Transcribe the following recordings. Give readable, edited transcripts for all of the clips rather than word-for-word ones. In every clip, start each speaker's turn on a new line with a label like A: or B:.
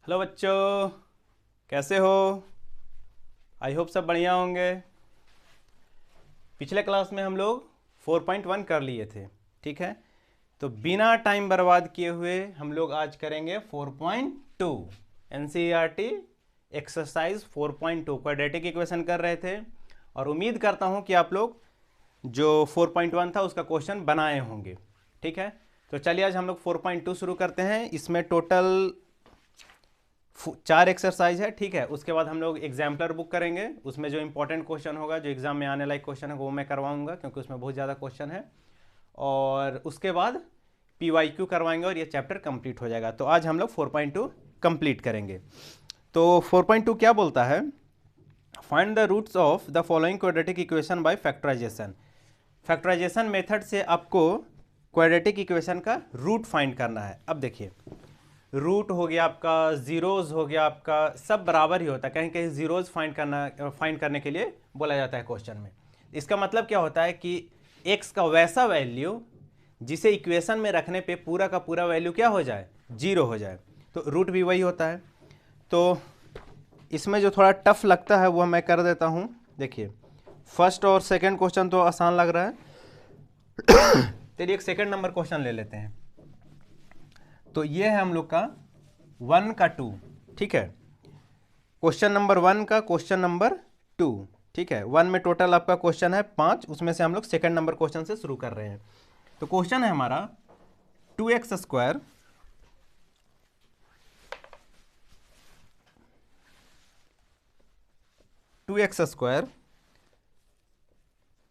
A: Hello बच्चों, कैसे हो? आई होप सब बढ़िया होंगे। पिछले क्लास में हम लोग 4.1 कर लिए थे, ठीक है। तो बिना टाइम बर्बाद किए हुए हम लोग आज करेंगे 4.2 एनसीईआरटी एक्सरसाइज 4.2 क्वाड्रेटिक इक्वेशन कर रहे थे। और उम्मीद करता हूँ कि आप लोग जो 4.1 था उसका क्वेश्चन बनाए होंगे, ठीक है। तो चलिए आज हम लोग 4.2 शुरू करते हैं। इसमें टोटल 4 एक्सरसाइज है, ठीक है। उसके बाद हम लोग एग्जाम्पलर बुक करेंगे, उसमें जो इंपॉर्टेंट क्वेश्चन होगा, जो एग्जाम में आने लायक क्वेश्चन है वो मैं करवाऊंगा, क्योंकि उसमें बहुत ज़्यादा क्वेश्चन है। और उसके बाद PYQ करवाएंगे और ये चैप्टर कंप्लीट हो जाएगा। तो आज हम लोग 4.2 कंप्लीट करेंगे। तो 4.2 क्या बोलता है? Find the roots of the following quadratic equation by factorization. Factorization method से आपको क्वाड्रेटिक इक्वेशन का रूट फाइंड करना है। अब देखिए, रूट हो गया आपका, जीरोज हो गया आपका, सब बराबर ही होता है। कहीं कहीं जीरोज फाइंड करने के लिए बोला जाता है क्वेश्चन में। इसका मतलब क्या होता है कि एक्स का वैसा वैल्यू जिसे इक्वेशन में रखने पे पूरा का पूरा वैल्यू क्या हो जाए, जीरो हो जाए। तो रूट भी वही होता है। तो इसमें जो थोड़ा टफ लगता है वो मैं कर देता हूँ। देखिए, फर्स्ट और सेकंड क्वेश्चन तो आसान लग रहा है। चलिए एक सेकंड नंबर क्वेश्चन ले लेते हैं। तो ये है हम लोग का 1 का 2, ठीक है। क्वेश्चन नंबर 1 का क्वेश्चन नंबर 2, ठीक है। 1 में टोटल आपका क्वेश्चन है 5, उसमें से हम लोग सेकंड नंबर क्वेश्चन से शुरू कर रहे हैं। तो क्वेश्चन है हमारा 2x square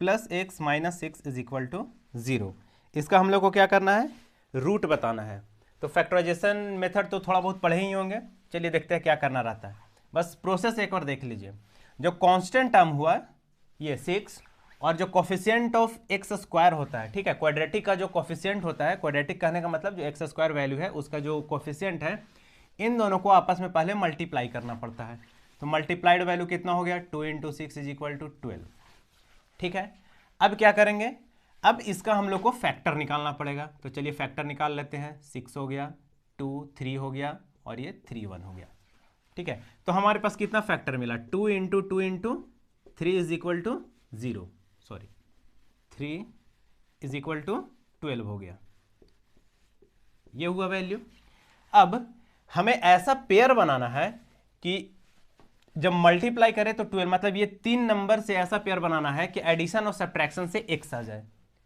A: plus x minus 6 is equal to 0। इसका हम लोग को क्या करना है, रूट बताना है। तो फैक्टराइजेशन मेथड तो थोड़ा बहुत पढ़े ही होंगे। चलिए देखते हैं क्या करना रहता है। बस प्रोसेस एक बार देख लीजिए। जो कांस्टेंट टर्म हुआ ये 6, और जो कोफिशिएंट ऑफ एक्स स्क्वायर होता है, ठीक है। क्वाड्रेटिक का जो कोफिशिएंट होता है, क्वाड्रेटिक कहने का मतलब जो एक्स स्क्वायर वैल्यू है उसका जो कोफिशिएंट है, इन दोनों को आपस में पहले मल्टीप्लाई करना पड़ता है। तो मल्टीप्लाइड वैल्यू कितना हो गया, 2 × 6 इज इक्वल टू 12, ठीक है। अब क्या करेंगे, अब इसका हम लोग को फैक्टर निकालना पड़ेगा। तो चलिए फैक्टर निकाल लेते हैं। 6 हो गया, 2 3 हो गया, और ये 3 1 हो गया, ठीक है। तो हमारे पास कितना फैक्टर मिला, 2 × 2 × 3 is equal to 0, sorry 3 is equal to 12 हो गया, ये हुआ वैल्यू। अब हमें ऐसा पेयर बनाना है कि जब मल्टीप्लाई करें तो 12, मतलब ये 3 नंबर से ऐसा पेयर बनाना है कि एडिशन और सब्ट्रैक्शन से x आ जाए।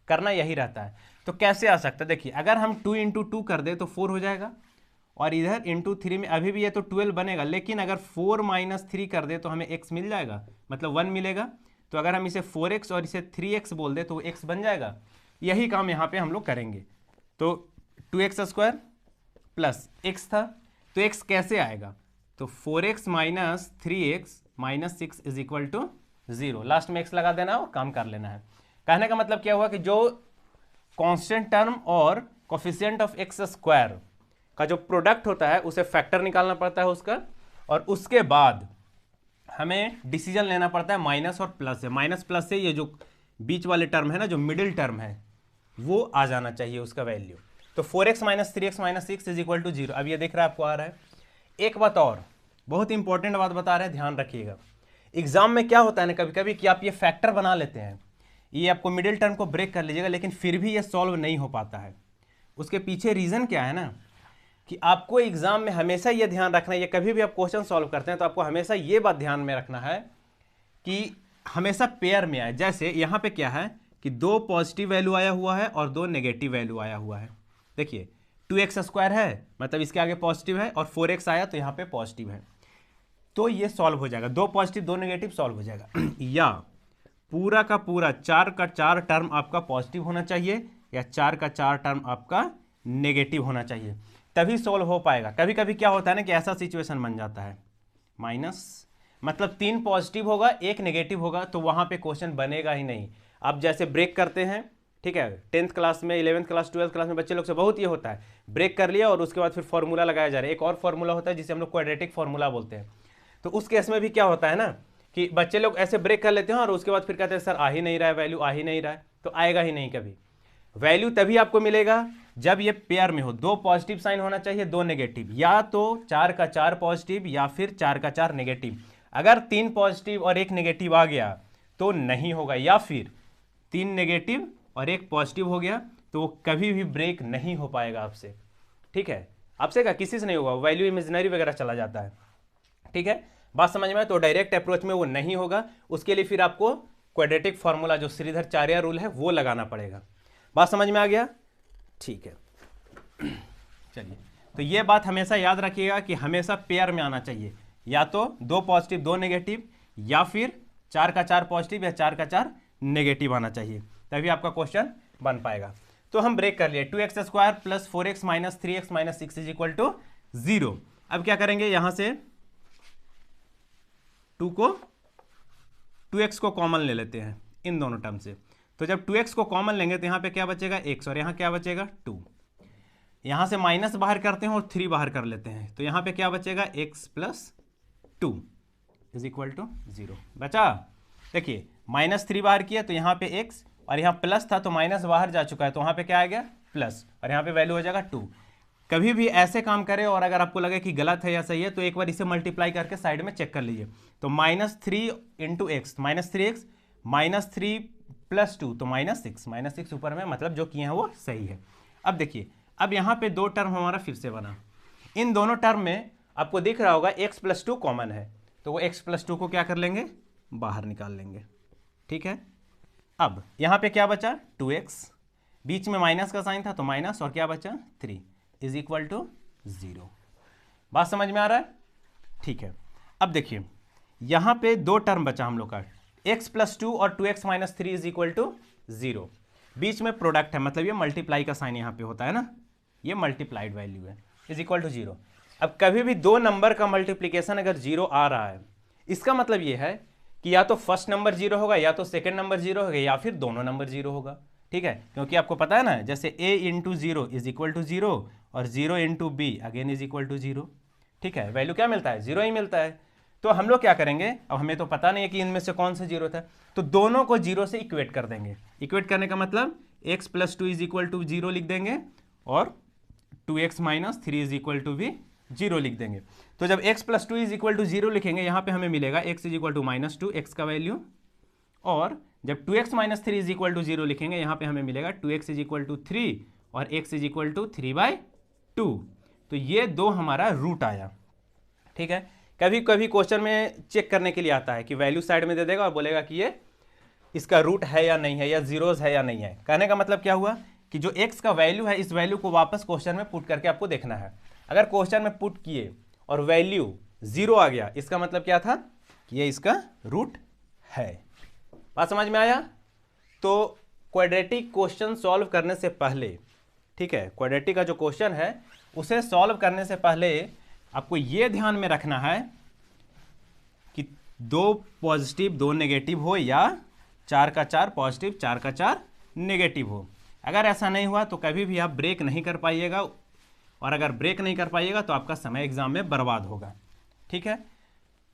A: करना यही रहता है। तो कैसे आ सकता है, देखिए अगर हम 2 × 2 कर दे तो 4 हो जाएगा, और इधर × 3 में अभी भी ये तो 12 बनेगा, लेकिन अगर 4 - 3 कर दे तो हमें x मिल जाएगा, मतलब 1 मिलेगा। तो अगर हम इसे 4x और इसे 3x बोल दे तो x बन जाएगा। यही काम यहाँ पे हम लोग करेंगे। तो 2x² प्लस x था, तो x कैसे आएगा, तो 4x - 3x - 6 is equal to 0। Last में x लगा देना और काम कर लेना है। कहने का मतलब क्या हुआ कि जो कांस्टेंट टर्म और कोफिशिएंट ऑफ एक्स स्क्वायर का जो प्रोडक्ट होता है उसे फैक्टर निकालना पड़ता है उसका, और उसके बाद हमें डिसीजन लेना पड़ता है माइनस और प्लस से। माइनस प्लस से ये जो बीच वाले टर्म है ना, जो मिडिल टर्म है, वो आ जाना चाहिए उसका वैल्यू। तो 4x - 3x - 6 is equal to 0। अब ये दिख रहा है आपको, आ रहा है। एक बात और, बहुत इंपॉर्टेंट बात बता रहे हैं, ध्यान रखिएगा। एग्जाम में क्या होता है ना कभी कभी कि आप ये फैक्टर बना लेते हैं, ये आपको मिडिल टर्म को ब्रेक कर लीजिएगा, लेकिन फिर भी ये सॉल्व नहीं हो पाता है। उसके पीछे रीज़न क्या है ना, कि आपको एग्जाम में हमेशा ये ध्यान रखना है, ये कभी भी आप क्वेश्चन सॉल्व करते हैं तो आपको हमेशा ये बात ध्यान में रखना है कि हमेशा पेयर में आए। जैसे यहाँ पे क्या है कि 2 पॉजिटिव वैल्यू आया हुआ है और 2 नेगेटिव वैल्यू आया हुआ है। देखिए 2x² है, मतलब इसके आगे पॉजिटिव है, और 4x आया तो यहाँ पे पॉजिटिव है, तो ये सॉल्व हो जाएगा। 2 पॉजिटिव 2 नेगेटिव सॉल्व हो जाएगा। या पूरा का पूरा 4 का 4 टर्म आपका पॉजिटिव होना चाहिए, या 4 का 4 टर्म आपका नेगेटिव होना चाहिए, तभी सॉल्व हो पाएगा। कभी कभी क्या होता है ना कि ऐसा सिचुएशन बन जाता है, माइनस मतलब 3 पॉजिटिव होगा 1 नेगेटिव होगा, तो वहाँ पे क्वेश्चन बनेगा ही नहीं। आप जैसे ब्रेक करते हैं, ठीक है, 10th क्लास में, 11th क्लास, 12th क्लास में बच्चे लोग से बहुत ये होता है, ब्रेक कर लिया और उसके बाद फिर फॉर्मूला लगाया जा रहा है। एक और फॉर्मूला होता है जिसे हम लोग क्वाड्रेटिक फॉर्मूला बोलते हैं। तो उस केस में भी क्या होता है ना कि बच्चे लोग ऐसे ब्रेक कर लेते हैं और उसके बाद फिर कहते हैं सर आ ही नहीं रहा है वैल्यू, आ ही नहीं रहा है। तो आएगा ही नहीं कभी। वैल्यू तभी आपको मिलेगा जब ये पेयर में हो, दो पॉजिटिव साइन होना चाहिए, दो नेगेटिव, या तो 4 का 4 पॉजिटिव या फिर 4 का 4 नेगेटिव। अगर 3 पॉजिटिव और 1 नेगेटिव आ गया तो नहीं होगा, या फिर 3 नेगेटिव और 1 पॉजिटिव हो गया तो वो कभी भी ब्रेक नहीं हो पाएगा आपसे। ठीक है, आपसे क्या, किसी से नहीं होगा, वैल्यू इमेजिनरी वगैरह चला जाता है। ठीक है, बात समझ में? तो डायरेक्ट अप्रोच में वो नहीं होगा, उसके लिए फिर आपको क्वाड्रेटिक फॉर्मूला जो श्रीधराचार्य रूल है वो लगाना पड़ेगा। बात समझ में आ गया? ठीक है, चलिए, तो ये बात हमेशा याद रखिएगा कि हमेशा पेयर में आना चाहिए, या तो 2 पॉजिटिव 2 नेगेटिव, या फिर 4 का 4 पॉजिटिव या 4 का 4 नेगेटिव आना चाहिए, तभी आपका क्वेश्चन बन पाएगा। तो हम ब्रेक कर लिए, 2x square plus 4x minus 3x minus 6 is equal to 0। अब क्या करेंगे, यहां से 2x को कॉमन ले लेते हैं इन दोनों टर्म से। तो जब 2x को कॉमन लेंगे तो यहाँ पे क्या बचेगा, x, और यहाँ क्या बचेगा 2। यहाँ से माइनस बाहर करते हैं और 3 बाहर कर लेते हैं, तो यहाँ पे क्या बचेगा, x plus 2 is equal to 0 बचा। देखिए -3 बाहर किया तो यहाँ पे x, और यहाँ प्लस था तो माइनस बाहर जा चुका है तो वहाँ पे क्या आ गया प्लस, और यहाँ पे वैल्यू हो जाएगा 2। कभी भी ऐसे काम करें और अगर आपको लगे कि गलत है या सही है तो एक बार इसे मल्टीप्लाई करके साइड में चेक कर लीजिए। तो -3 इंटू एक्स, -3x, -3 प्लस 2 तो -6 ऊपर में, मतलब जो किए हैं वो सही है। अब देखिए, अब यहाँ पे 2 टर्म हमारा फिर से बना, इन दोनों टर्म में आपको दिख रहा होगा x प्लस 2 कॉमन है, तो वो x प्लस 2 को क्या कर लेंगे, बाहर निकाल लेंगे। ठीक है, अब यहाँ पे क्या बचा 2x, बीच में माइनस का साइन था तो माइनस, और क्या बचा 3 इज इक्वल टू 0। बात समझ में आ रहा है? ठीक है, अब देखिए यहाँ पे 2 टर्म बचा हम लोग का, x प्लस 2 और 2x minus 3 is equal to 0। बीच में प्रोडक्ट है, मतलब ये मल्टीप्लाई का साइन यहाँ पे होता है ना, ये मल्टीप्लाइड वैल्यू है, इज इक्वल टू 0। अब कभी भी 2 नंबर का मल्टीप्लीकेशन अगर 0 आ रहा है, इसका मतलब ये है कि या तो फर्स्ट नंबर 0 होगा, या तो सेकेंड नंबर 0 होगा, या फिर दोनों नंबर 0 होगा। ठीक है, क्योंकि आपको पता है ना, जैसे a into 0 is equal to 0 और 0 into b again is equal to 0। ठीक है, वैल्यू क्या मिलता है, 0 ही मिलता है। तो हम लोग क्या करेंगे, अब हमें तो पता नहीं है कि इनमें से कौन सा 0 था, तो दोनों को 0 से इक्वेट कर देंगे। इक्वेट करने का मतलब x plus 2 is equal to 0 लिख देंगे, और 2x minus 3 is equal to भी 0 लिख देंगे। तो जब x plus 2 is equal to 0 लिखेंगे, यहाँ पे हमें मिलेगा x is equal to -2 x का वैल्यू, और जब 2x minus 3 is equal to 0 लिखेंगे, यहाँ पे हमें मिलेगा 2x इज इक्वल टू 3 और x इज इक्वल टू 3/2। तो ये 2 हमारा रूट आया। ठीक है, कभी कभी क्वेश्चन में चेक करने के लिए आता है कि वैल्यू साइड में दे देगा और बोलेगा कि ये इसका रूट है या नहीं है, या जीरोज है या नहीं है। कहने का मतलब क्या हुआ कि जो x का वैल्यू है, इस वैल्यू को वापस क्वेश्चन में पुट करके आपको देखना है। अगर क्वेश्चन में पुट किए और वैल्यू 0 आ गया, इसका मतलब क्या था कि ये इसका रूट है। बात समझ में आया? तो क्वाड्रेटिक क्वेश्चन सॉल्व करने से पहले, ठीक है, क्वाड्रेटिक का जो क्वेश्चन है उसे सॉल्व करने से पहले आपको ये ध्यान में रखना है कि 2 पॉजिटिव 2 नेगेटिव हो, या 4 का 4 पॉजिटिव 4 का 4 नेगेटिव हो। अगर ऐसा नहीं हुआ तो कभी भी आप ब्रेक नहीं कर पाइएगा, और अगर ब्रेक नहीं कर पाइएगा तो आपका समय एग्जाम में बर्बाद होगा। ठीक है,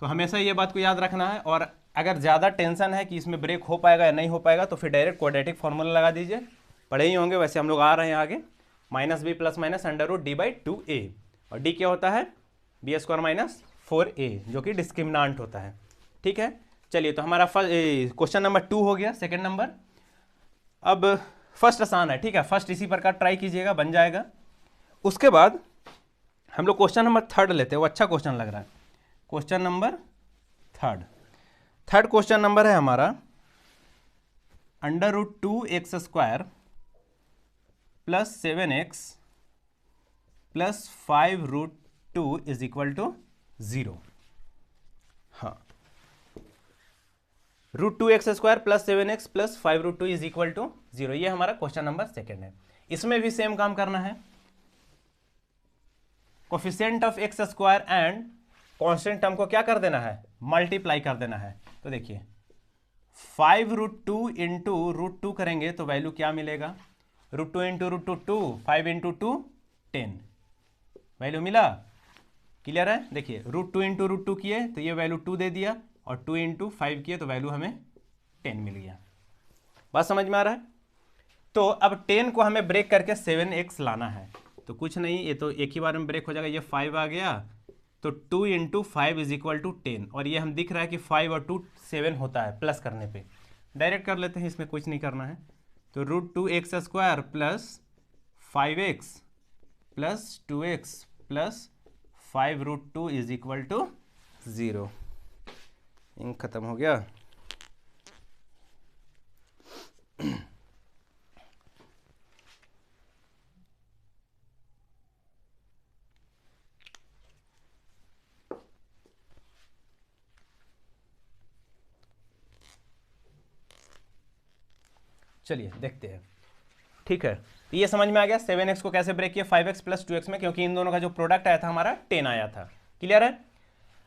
A: तो हमेशा ये बात को याद रखना है। और अगर ज़्यादा टेंशन है कि इसमें ब्रेक हो पाएगा या नहीं हो पाएगा, तो फिर डायरेक्ट क्वाड्रेटिक फार्मूला लगा दीजिए, पढ़े ही होंगे वैसे, हम लोग आ रहे हैं आगे, -b प्लस माइनस √d/2a, और d क्या होता है, b² - 4a, जो कि डिस्क्रिमिनांट होता है। ठीक है, चलिए, तो हमारा क्वेश्चन नंबर 2 हो गया। सेकेंड नंबर, अब फर्स्ट आसान है। ठीक है, फर्स्ट इसी प्रकार ट्राई कीजिएगा, बन जाएगा। उसके बाद हम लोग क्वेश्चन नंबर 3 लेते हैं, वो अच्छा क्वेश्चन लग रहा है। क्वेश्चन नंबर 3 क्वेश्चन नंबर है हमारा, √2x² plus 7x plus 5√2 is equal to 0। हाँ, √2x² plus 7x plus 5√2 is equal to 0, ये हमारा क्वेश्चन नंबर 2 है। इसमें भी सेम काम करना है, coefficient of x² and constant term को क्या कर देना है, मल्टीप्लाई कर देना है। तो देखिए 5√2 इंटू √2 करेंगे तो वैल्यू क्या मिलेगा, √2 इंटू √2 2, 5 इंटू 2 10, वैल्यू मिला। क्लियर है? देखिए √2 इंटू √2 किए तो ये वैल्यू 2 दे दिया, और 2 इंटू 5 किए तो वैल्यू हमें 10 मिल गया। बात समझ में आ रहा है? तो अब 10 को हमें ब्रेक करके 7x लाना है, तो कुछ नहीं, ये तो एक ही बार में ब्रेक हो जाएगा, ये 5 आ गया, तो 2 इंटू 5 इज इक्वल टू 10, और ये हम दिख रहा है कि 5 और 2 7 होता है, प्लस करने पे डायरेक्ट कर लेते हैं, इसमें कुछ नहीं करना है। तो √2x² plus 5x plus 2x plus 5√2 is equal to 0। Ink खत्म हो गया। चलिए देखते हैं, ठीक है। तो ये समझ में आ गया 7x को कैसे ब्रेक किया 5x प्लस 2x में, क्योंकि इन दोनों का जो प्रोडक्ट आया था हमारा 10 आया था। क्लियर है।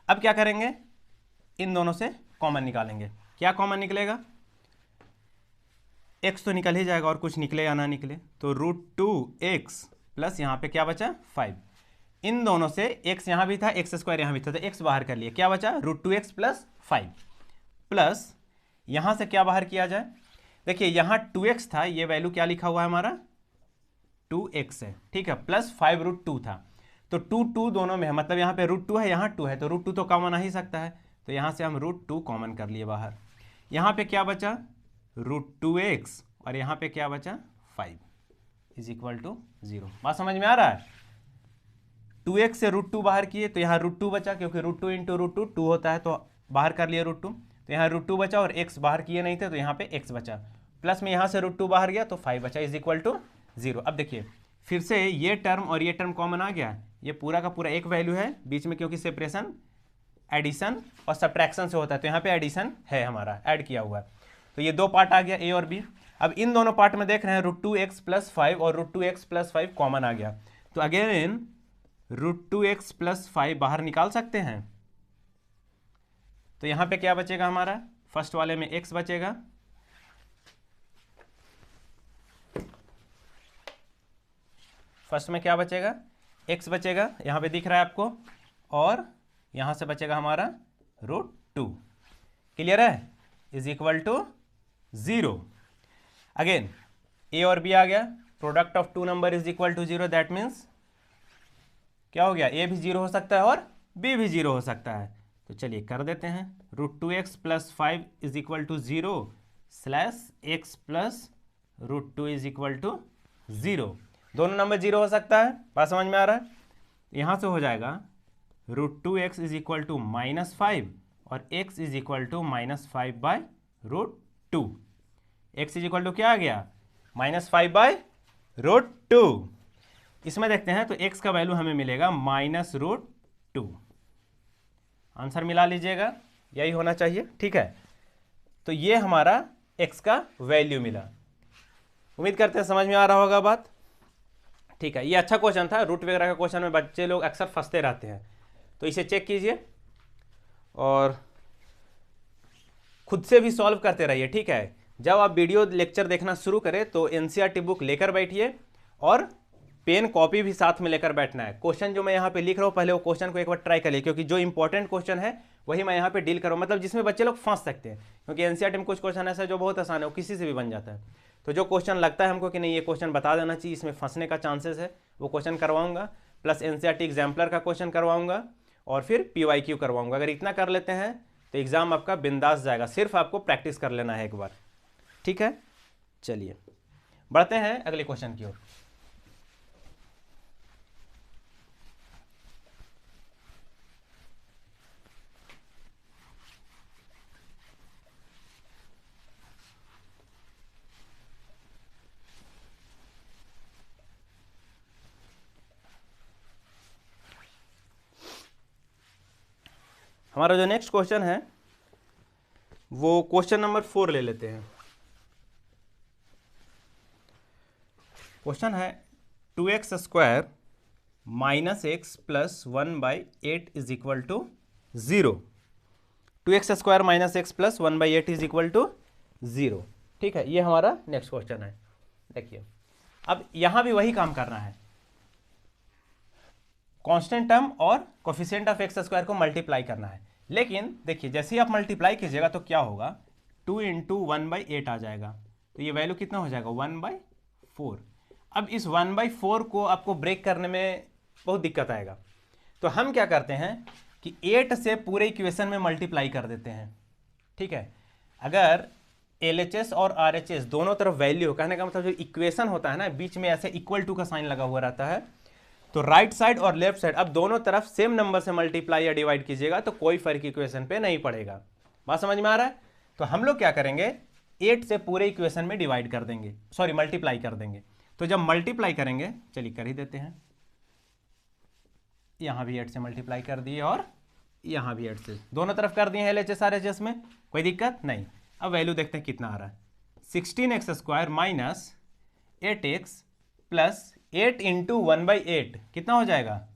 A: अब क्या करेंगे, इन दोनों से कॉमन निकालेंगे। क्या कॉमन निकलेगा, x तो निकल ही जाएगा, और कुछ निकले या ना निकले, तो √2x प्लस यहाँ पे क्या बचा 5, इन दोनों से x यहाँ भी था, x² यहाँ भी था, तो x बाहर कर लिए, क्या बचा √2x प्लस 5, प्लस यहाँ से क्या बाहर किया जाए, देखिए यहाँ 2x था, ये वैल्यू क्या लिखा हुआ है हमारा 2x है, ठीक है, प्लस 5√2 था, तो 2 दोनों में है, मतलब यहाँ पे √2 है, यहाँ 2 है, तो √2 तो कॉमन आ ही सकता है, तो यहाँ से हम √2 कॉमन कर लिए बाहर। यहाँ पे क्या बचा √2x, और यहाँ पे क्या बचा 5 इज इक्वल टू 0। बात समझ में आ रहा है। 2x से √2 बाहर किए, तो यहाँ √2 बचा, क्योंकि √2 इंटू √2 2 होता है, तो बाहर कर लिए √2, तो यहाँ √2 बचा, और x बाहर किए नहीं थे, तो यहाँ पे x बचा, प्लस में यहाँ से √2 बाहर गया, तो 5 बचा इज इक्वल टू 0। अब देखिए फिर से ये टर्म और ये टर्म कॉमन आ गया, ये पूरा का पूरा एक वैल्यू है बीच में, क्योंकि सेपरेशन एडिशन और सब्ट्रैक्शन से होता है, तो यहाँ पे एडिशन है हमारा, ऐड किया हुआ है, तो ये दो पार्ट आ गया a और b। अब इन दोनों पार्ट में देख रहे हैं √2x प्लस 5 और √2x प्लस 5 कॉमन आ गया, तो अगेन √2x प्लस 5 बाहर निकाल सकते हैं, तो यहाँ पे क्या बचेगा हमारा, फर्स्ट वाले में x बचेगा, फर्स्ट में क्या बचेगा x बचेगा, यहाँ पे दिख रहा है आपको, और यहाँ से बचेगा हमारा √2। क्लियर है, is equal to 0। Again a और b आ गया, product of two number is equal to 0, that means क्या हो गया, a भी 0 हो सकता है और b भी 0 हो सकता है, तो चलिए कर देते हैं, √2x plus 5 is equal to 0 slash x plus √2 is equal to 0, दोनों नंबर 0 हो सकता है, बात समझ में आ रहा है। यहाँ से हो जाएगा √2x इज इक्वल टू -5 और x is equal to -5/√2, x is equal to क्या आ गया -5/√2। इसमें देखते हैं, तो x का वैल्यू हमें मिलेगा -√2, आंसर मिला लीजिएगा, यही होना चाहिए, ठीक है। तो ये हमारा x का वैल्यू मिला, उम्मीद करते हैं समझ में आ रहा होगा बात, ठीक है। ये अच्छा क्वेश्चन था, रूट वगैरह का क्वेश्चन में बच्चे लोग अक्सर फंसते रहते हैं, तो इसे चेक कीजिए और खुद से भी सॉल्व करते रहिए, ठीक है। जब आप वीडियो लेक्चर देखना शुरू करें तो एनसीईआरटी बुक लेकर बैठिए, और पेन कॉपी भी साथ में लेकर बैठना है। क्वेश्चन जो मैं यहाँ पे लिख रहा हूँ, पहले वो क्वेश्चन को एक बार ट्राई करिए, क्योंकि जो इंपॉर्टेंट क्वेश्चन है वही मैं यहाँ पे डील करूँ, मतलब जिसमें बच्चे लोग फंस सकते हैं, क्योंकि एनसीईआरटी में कुछ क्वेश्चन ऐसा है जो बहुत आसान है, वो किसी से भी बन जाता है। तो जो क्वेश्चन लगता है हमको कि नहीं ये क्वेश्चन बता देना चाहिए, इसमें फंसने का चांसेस है, वो क्वेश्चन करवाऊंगा, प्लस एनसीईआरटी एग्जाम्पलर का क्वेश्चन करवाऊंगा, और फिर PYQ करवाऊंगा। अगर इतना कर लेते हैं तो एग्जाम आपका बिंदास जाएगा, सिर्फ आपको प्रैक्टिस कर लेना है एक बार, ठीक है। चलिए बढ़ते हैं अगले क्वेश्चन की ओर। हमारा जो नेक्स्ट क्वेश्चन है वो क्वेश्चन नंबर 4 ले लेते हैं। क्वेश्चन है 2x² - x plus 1/8 is equal to 0। 2x² - x plus 1/8 is equal to 0, ठीक है। ये हमारा नेक्स्ट क्वेश्चन है। देखिए अब यहां भी वही काम करना है, कांस्टेंट टर्म और कोफिशिएंट ऑफ x² को मल्टीप्लाई करना है। लेकिन देखिए जैसे ही आप मल्टीप्लाई कीजिएगा तो क्या होगा, 2 × 1/8 आ जाएगा, तो ये वैल्यू कितना हो जाएगा 4। अब इस 1/4 को आपको ब्रेक करने में बहुत दिक्कत आएगा, तो हम क्या करते हैं कि 8 से पूरे इक्वेशन में मल्टीप्लाई कर देते हैं। ठीक है, अगर LHS और RHS दोनों तरफ वैल्यू, कहने का मतलब जो इक्वेशन होता है ना, बीच में ऐसे इक्वल टू का साइन लगा हुआ रहता है, तो राइट साइड और लेफ्ट साइड अब दोनों तरफ सेम नंबर से मल्टीप्लाई या डिवाइड कीजिएगा तो कोई फर्क इक्वेशन पे नहीं पड़ेगा। बात समझ में आ रहा है? तो हम लोग क्या करेंगे, 8 से पूरे इक्वेशन में डिवाइड कर देंगे, सॉरी मल्टीप्लाई कर देंगे। तो जब मल्टीप्लाई करेंगे, चलिए कर ही देते हैं, यहां भी 8 से मल्टीप्लाई कर दिए और यहां भी 8 से, दोनों तरफ कर दिए LHS RHS में, कोई दिक्कत नहीं। अब वैल्यू देखते हैं कितना आ रहा है, 16x² minus 8x plus 8 into 1/8 कितना हो जाएगा,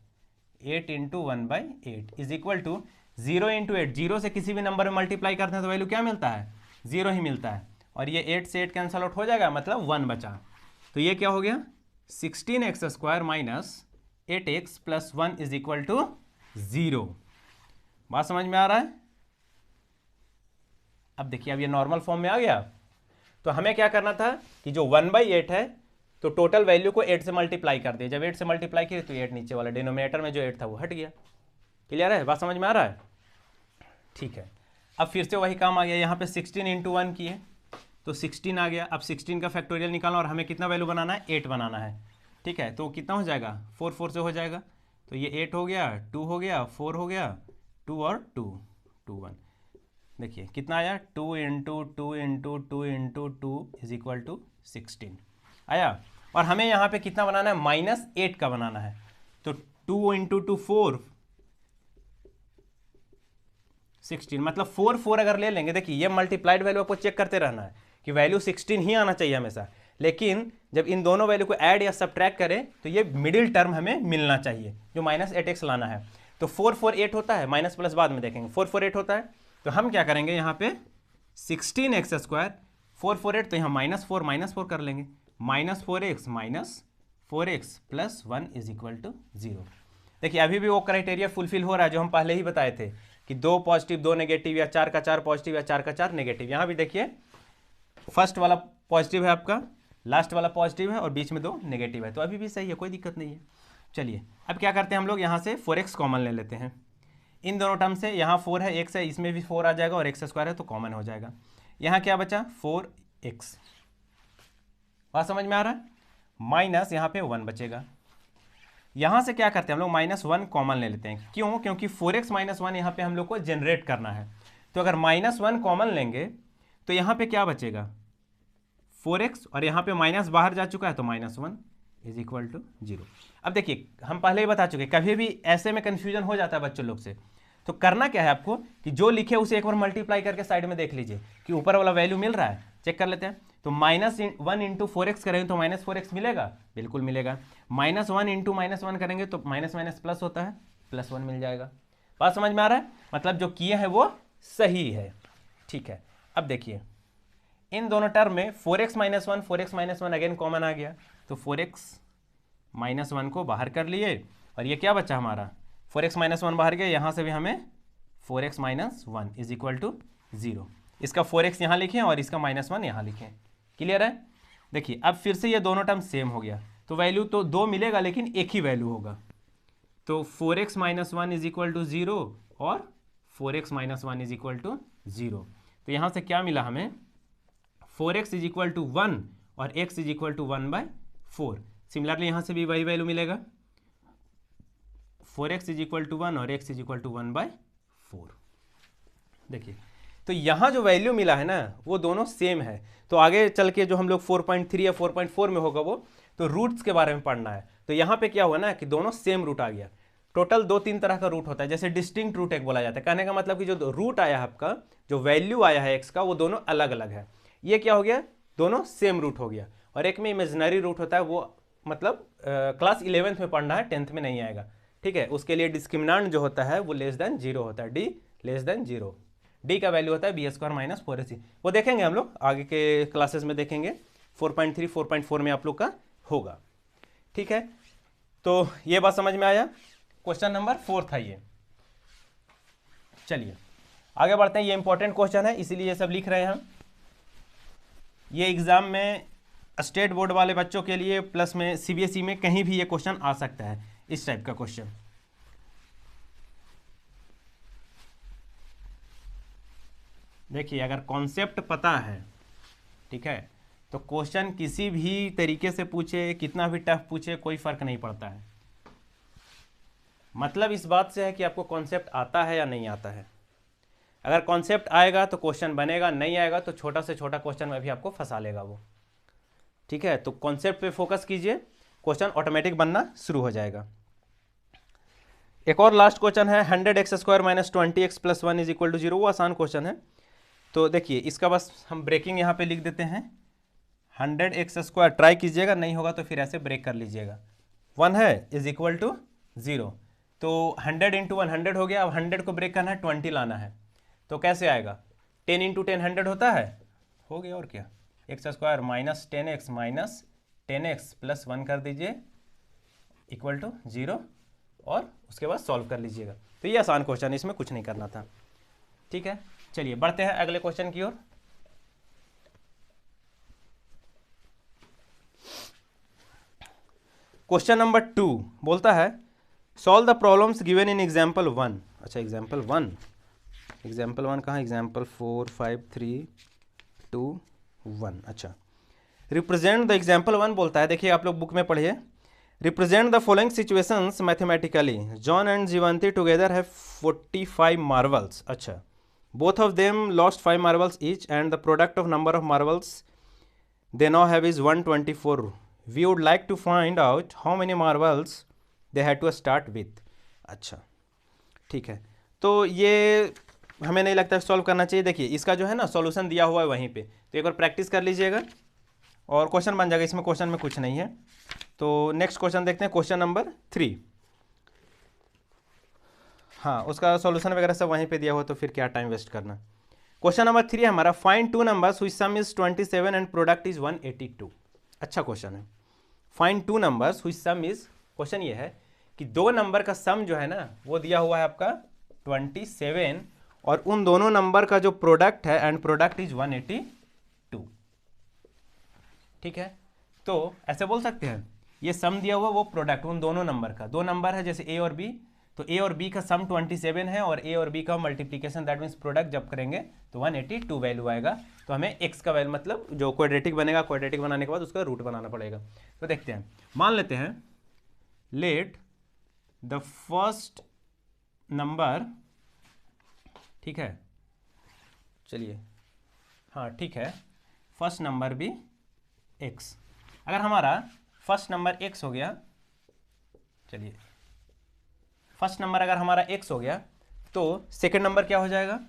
A: 8 into 1/8 is equal to 0 into 8, 0 से किसी भी नंबर में मल्टीप्लाई करते हैं तो वैल्यू क्या मिलता है, 0 ही मिलता है, और ये 8 से 8 कैंसल आउट हो जाएगा, मतलब 1 बचा। तो ये क्या हो गया, 16x² minus 8x plus 1 is equal to 0। बात समझ में आ रहा है? अब देखिए, अब ये नॉर्मल फॉर्म में आ गया। तो हमें क्या करना था कि जो 1/8 है तो टोटल वैल्यू को 8 से मल्टीप्लाई कर दिया, जब 8 से मल्टीप्लाई किए तो 8 नीचे वाला डिनोमिनेटर में जो 8 था वो हट गया। क्लियर है? बात समझ में आ रहा है? ठीक है, अब फिर से वही काम आ गया, यहाँ पे 16 इंटू 1 किए तो 16 आ गया। अब 16 का फैक्टोरियल निकालना और हमें कितना वैल्यू बनाना है, 8 बनाना है। ठीक है, तो कितना हो जाएगा, 4 4 से हो जाएगा, तो ये 8 हो गया, 2 हो गया, 4 हो गया, 2 और 2, 2 1। देखिए कितना आया, 2 into 2 into 2 into 2 is equal to 16 आया। और हमें यहाँ पे कितना बनाना है, -8 का बनाना है। तो 2 इंटू 2 4, 16, मतलब 4 4 अगर ले लेंगे, देखिए ये मल्टीप्लाइड वैल्यू आपको चेक करते रहना है कि वैल्यू 16 ही आना चाहिए हमेशा, लेकिन जब इन दोनों वैल्यू को ऐड या सब्ट्रैक्ट करें तो ये मिडिल टर्म हमें मिलना चाहिए जो -8x लाना है। तो 4 4 8 होता है, माइनस प्लस बाद में देखेंगे, 4 4 8 होता है। तो हम क्या करेंगे, यहाँ पे 16x² 4 4 8, तो यहाँ -4 कर लेंगे, -4x plus 1 is equal to 0। देखिए अभी भी वो क्राइटेरिया फुलफिल हो रहा है जो हम पहले ही बताए थे कि 2 पॉजिटिव 2 नेगेटिव, या 4 का 4 पॉजिटिव या 4 का 4 नेगेटिव। यहाँ भी देखिए फर्स्ट वाला पॉजिटिव है आपका, लास्ट वाला पॉजिटिव है और बीच में 2 नेगेटिव है, तो अभी भी सही है, कोई दिक्कत नहीं है। चलिए अब क्या करते हैं हम लोग, यहाँ से 4x कॉमन ले लेते हैं इन दोनों टर्म से। यहाँ 4 है, x है, इसमें भी 4 आ जाएगा और x² है तो कॉमन हो जाएगा। यहाँ क्या बचा, 4x। बात समझ में आ रहा है? माइनस यहाँ पे 1 बचेगा। यहाँ से क्या करते हैं हम लोग, -1 कॉमन ले लेते हैं। क्यों? क्योंकि 4x - 1 यहाँ पे हम लोग को जनरेट करना है। तो अगर -1 कॉमन लेंगे तो यहाँ पे क्या बचेगा, 4x, और यहाँ पे माइनस बाहर जा चुका है तो -1 इज इक्वल टू 0। अब देखिए हम पहले ही बता चुके, कभी भी ऐसे में कन्फ्यूजन हो जाता है बच्चों लोग से, तो करना क्या है आपको कि जो लिखे उसे एक बार मल्टीप्लाई करके साइड में देख लीजिए कि ऊपर वाला वैल्यू मिल रहा है, चेक कर लेते हैं। तो -1 इंटू 4x करेंगे तो -4x मिलेगा, बिल्कुल मिलेगा। -1 इंटू -1 करेंगे तो माइनस माइनस प्लस होता है, +1 मिल जाएगा। बात समझ में आ रहा है? मतलब जो किए हैं वो सही है। ठीक है, अब देखिए इन दोनों टर्म में 4x - 1 4x - 1 अगेन कॉमन आ गया, तो 4x - 1 को बाहर कर लिए और ये क्या बचा हमारा, 4x - 1 बाहर गया, यहाँ से भी हमें 4x - 1 इज इक्वल टू 0। इसका 4x यहाँ लिखें और इसका -1 यहाँ लिखें। क्लियर है? देखिए अब फिर से ये दोनों टर्म सेम हो गया, तो वैल्यू तो 2 मिलेगा लेकिन एक ही वैल्यू होगा। तो 4x - 1 इज इक्वल टू 0 और 4x - 1 इज इक्वल टू 0। तो यहाँ से क्या मिला हमें, 4x इज इक्वल टू 1 और x is equal to 1/4। Similarly यहाँ से भी वही वैल्यू मिलेगा, 4x इज इक्वल टू 1 और x इज इक्वल टू 1/4। देखिए तो यहाँ जो वैल्यू मिला है ना वो दोनों सेम है। तो आगे चल के जो हम लोग 4.3 या 4.4 में होगा वो तो रूट्स के बारे में पढ़ना है। तो यहाँ पे क्या हुआ ना कि दोनों सेम रूट आ गया। टोटल 2-3 तरह का रूट होता है, जैसे डिस्टिंक्ट रूट एक बोला जाता है। कहने का मतलब कि जो रूट आया है आपका, जो वैल्यू आया है x का, वो दोनों अलग अलग है। ये क्या हो गया, दोनों सेम रूट हो गया। और एक में इमेजिनरी रूट होता है, वो मतलब क्लास 11th में पढ़ना है, 10th में नहीं आएगा। ठीक है, उसके लिए डिस्क्रिमिनेंट जो होता है वो <0 होता है, d <0। d का वैल्यू होता है b² - 4ac। वो देखेंगे हम लोग आगे के क्लासेस में देखेंगे, 4.3 4.4 में आप लोग का होगा। ठीक है, तो ये बात समझ में आया। क्वेश्चन नंबर 4 था ये। चलिए आगे बढ़ते हैं, ये इंपॉर्टेंट क्वेश्चन है इसीलिए ये सब लिख रहे हैं हम। ये एग्जाम में स्टेट बोर्ड वाले बच्चों के लिए प्लस में सीबीएसई में कहीं भी ये क्वेश्चन आ सकता है, इस टाइप का क्वेश्चन। देखिए अगर कॉन्सेप्ट पता है, ठीक है, तो क्वेश्चन किसी भी तरीके से पूछे, कितना भी टफ पूछे, कोई फर्क नहीं पड़ता है। मतलब इस बात से है कि आपको कॉन्सेप्ट आता है या नहीं आता है। अगर कॉन्सेप्ट आएगा तो क्वेश्चन बनेगा, नहीं आएगा तो छोटा से छोटा क्वेश्चन में भी आपको फंसा लेगा वो, ठीक है। तो कॉन्सेप्ट पे फोकस कीजिए, क्वेश्चन ऑटोमेटिक बनना शुरू हो जाएगा। एक और लास्ट क्वेश्चन है 100x² - 20x + 1 = 0। वो आसान क्वेश्चन है। तो देखिए इसका बस हम ब्रेकिंग यहाँ पे लिख देते हैं। 100x² ट्राई कीजिएगा, नहीं होगा तो फिर ऐसे ब्रेक कर लीजिएगा। 1 है = 0, तो 100 × 1 100 हो गया। अब 100 को ब्रेक करना है, 20 लाना है, तो कैसे आएगा? 10 × 10 100 होता है, हो गया और क्या। x² - 10x - 10x + 1 कर दीजिए = 0 और उसके बाद सॉल्व कर लीजिएगा। तो ये आसान क्वेश्चन है, इसमें कुछ नहीं करना था, ठीक है। चलिए बढ़ते हैं अगले क्वेश्चन की ओर। क्वेश्चन नंबर 2 बोलता है solve the problems given in example 1। अच्छा एग्जाम्पल 1 कहाँ? एग्जाम्पल 4 5 3 2 1। अच्छा रिप्रेजेंट द एग्जाम्पल 1 बोलता है, देखिए आप लोग बुक में पढ़िए। Represent the following situations mathematically. John and Jeevanti together have 45 marbles. अच्छा both of them lost 5 marbles each and the product of number of marbles they now have is 124. We would like to find out how many marbles they had to start with. अच्छा ठीक है, तो ये हमें नहीं लगता solve करना चाहिए। देखिए इसका जो है ना सॉल्यूशन दिया हुआ है वहीं पे, तो एक बार प्रैक्टिस कर लीजिएगा और क्वेश्चन बन जाएगा। इसमें क्वेश्चन में कुछ नहीं है। तो नेक्स्ट क्वेश्चन देखते हैं, क्वेश्चन नंबर 3। हाँ उसका सॉल्यूशन वगैरह सब वहीं पे दिया हुआ, तो फिर क्या टाइम वेस्ट करना। क्वेश्चन नंबर 3 हमारा find 2 numbers which some is 27 and product is 182। अच्छा क्वेश्चन है, find 2 numbers which some is. Question ये है कि 2 नंबर का सम जो है ना वो दिया हुआ है आपका 27 और उन दोनों नंबर का जो प्रोडक्ट है एंड प्रोडक्ट इज 182, ठीक है। तो ऐसे बोल सकते हैं ये सम दिया हुआ वो प्रोडक्ट उन दोनों नंबर का, 2 नंबर है जैसे ए और बी, तो ए और बी का सम 27 है और ए और बी का मल्टीप्लिकेशन दैट मीन्स प्रोडक्ट जब करेंगे तो 182 वैल्यू आएगा। तो हमें एक्स का वैल्यू मतलब जो क्वाड्रेटिक बनेगा, क्वाड्रेटिक बनाने के बाद उसका रूट बनाना पड़ेगा। तो देखते हैं, मान लेते हैं लेट द फर्स्ट नंबर, ठीक है, चलिए हाँ ठीक है, फर्स्ट नंबर भी एक्स। अगर हमारा फर्स्ट नंबर एक्स हो गया, चलिए फर्स्ट नंबर अगर हमारा x हो गया तो सेकंड नंबर क्या हो जाएगा?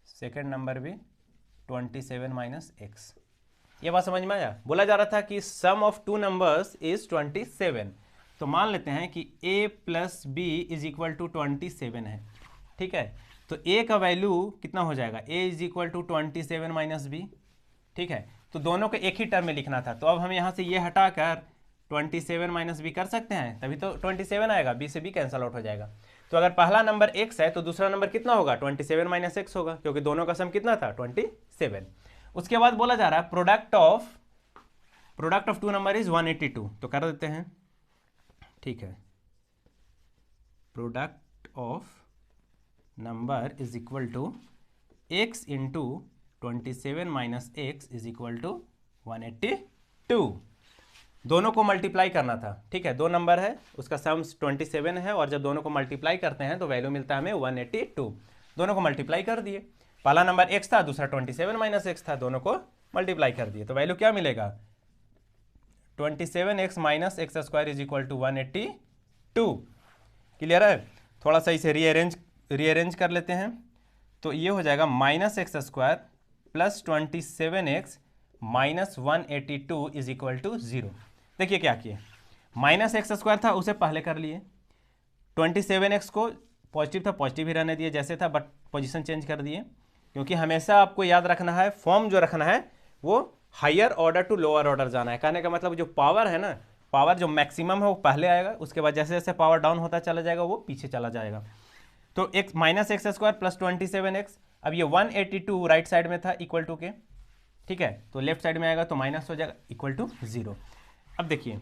A: सेकंड नंबर भी 27 - x। ये बात समझ में आया? बोला जा रहा था कि सम ऑफ 2 नंबर्स इज 27, तो मान लेते हैं कि a + b = 27 है, ठीक है। तो a का वैल्यू कितना हो जाएगा? a = 27 - b, ठीक है। तो दोनों को एक ही टर्म में लिखना था, तो अब हम यहाँ से ये हटाकर 27 - b कर सकते हैं, तभी तो 27 आएगा, b से b कैंसल आउट हो जाएगा। तो अगर पहला नंबर x है तो दूसरा नंबर कितना होगा? 27 - x होगा, क्योंकि दोनों का सम कितना था? 27। उसके बाद बोला जा रहा है प्रोडक्ट ऑफ 2 नंबर इज 182, तो कर देते हैं, ठीक है। Product of number is equal to x × 27 - x is equal to 182। दोनों को मल्टीप्लाई करना था, ठीक है। 2 नंबर है उसका सम 27 है और जब दोनों को मल्टीप्लाई करते हैं तो वैल्यू मिलता है हमें 182। दोनों को मल्टीप्लाई कर दिए, पहला नंबर x था, दूसरा 27 - x था, दोनों को मल्टीप्लाई कर दिए, तो वैल्यू क्या मिलेगा? 27x - x² = 182। क्लियर है? थोड़ा सा इसे रीअरेंज कर लेते हैं, तो ये हो जाएगा -x² + 27x - 182 = 0। देखिए क्या किए, -x² था उसे पहले कर लिए, 27x को पॉजिटिव था पॉजिटिव ही रहने दिए जैसे था, बट पोजीशन चेंज कर दिए, क्योंकि हमेशा आपको याद रखना है फॉर्म जो रखना है वो higher order to lower order जाना है। कहने का मतलब जो पावर है ना, पावर जो मैक्सिमम है वो पहले आएगा, उसके बाद जैसे जैसे पावर डाउन होता चला जाएगा वो पीछे चला जाएगा। तो -x² + 27x, अब ये 182 राइट साइड में था इक्वल टू के, ठीक है, तो लेफ्ट साइड में आएगा तो माइनस हो जाएगा इक्वल टू 0। अब देखिए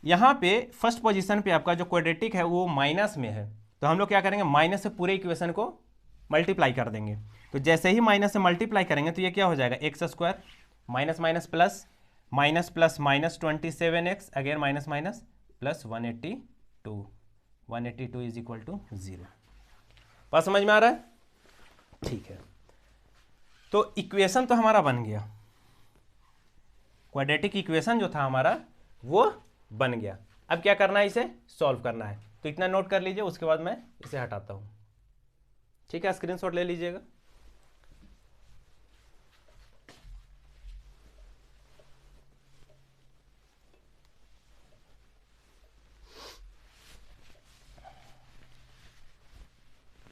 A: यहाँ पे फर्स्ट पोजीशन पे आपका जो क्वाड्रेटिक है वो माइनस में है, तो हम लोग क्या करेंगे, माइनस से पूरे इक्वेशन को मल्टीप्लाई कर देंगे। तो जैसे ही माइनस से मल्टीप्लाई करेंगे तो ये क्या हो जाएगा, x square minus minus plus minus plus minus 27x again minus minus plus 182 is equal to 0। बात समझ में आ रहा है? ठीक है, तो इक्वेशन तो हमारा बन गया, क्वाड्रेटिक इक्वेशन जो था हमारा वो बन गया। अब क्या करना है, इसे सॉल्व करना है। तो इतना नोट कर लीजिए, उसके बाद मैं इसे हटाता हूं। ठीक है, स्क्रीनशॉट ले लीजिएगा।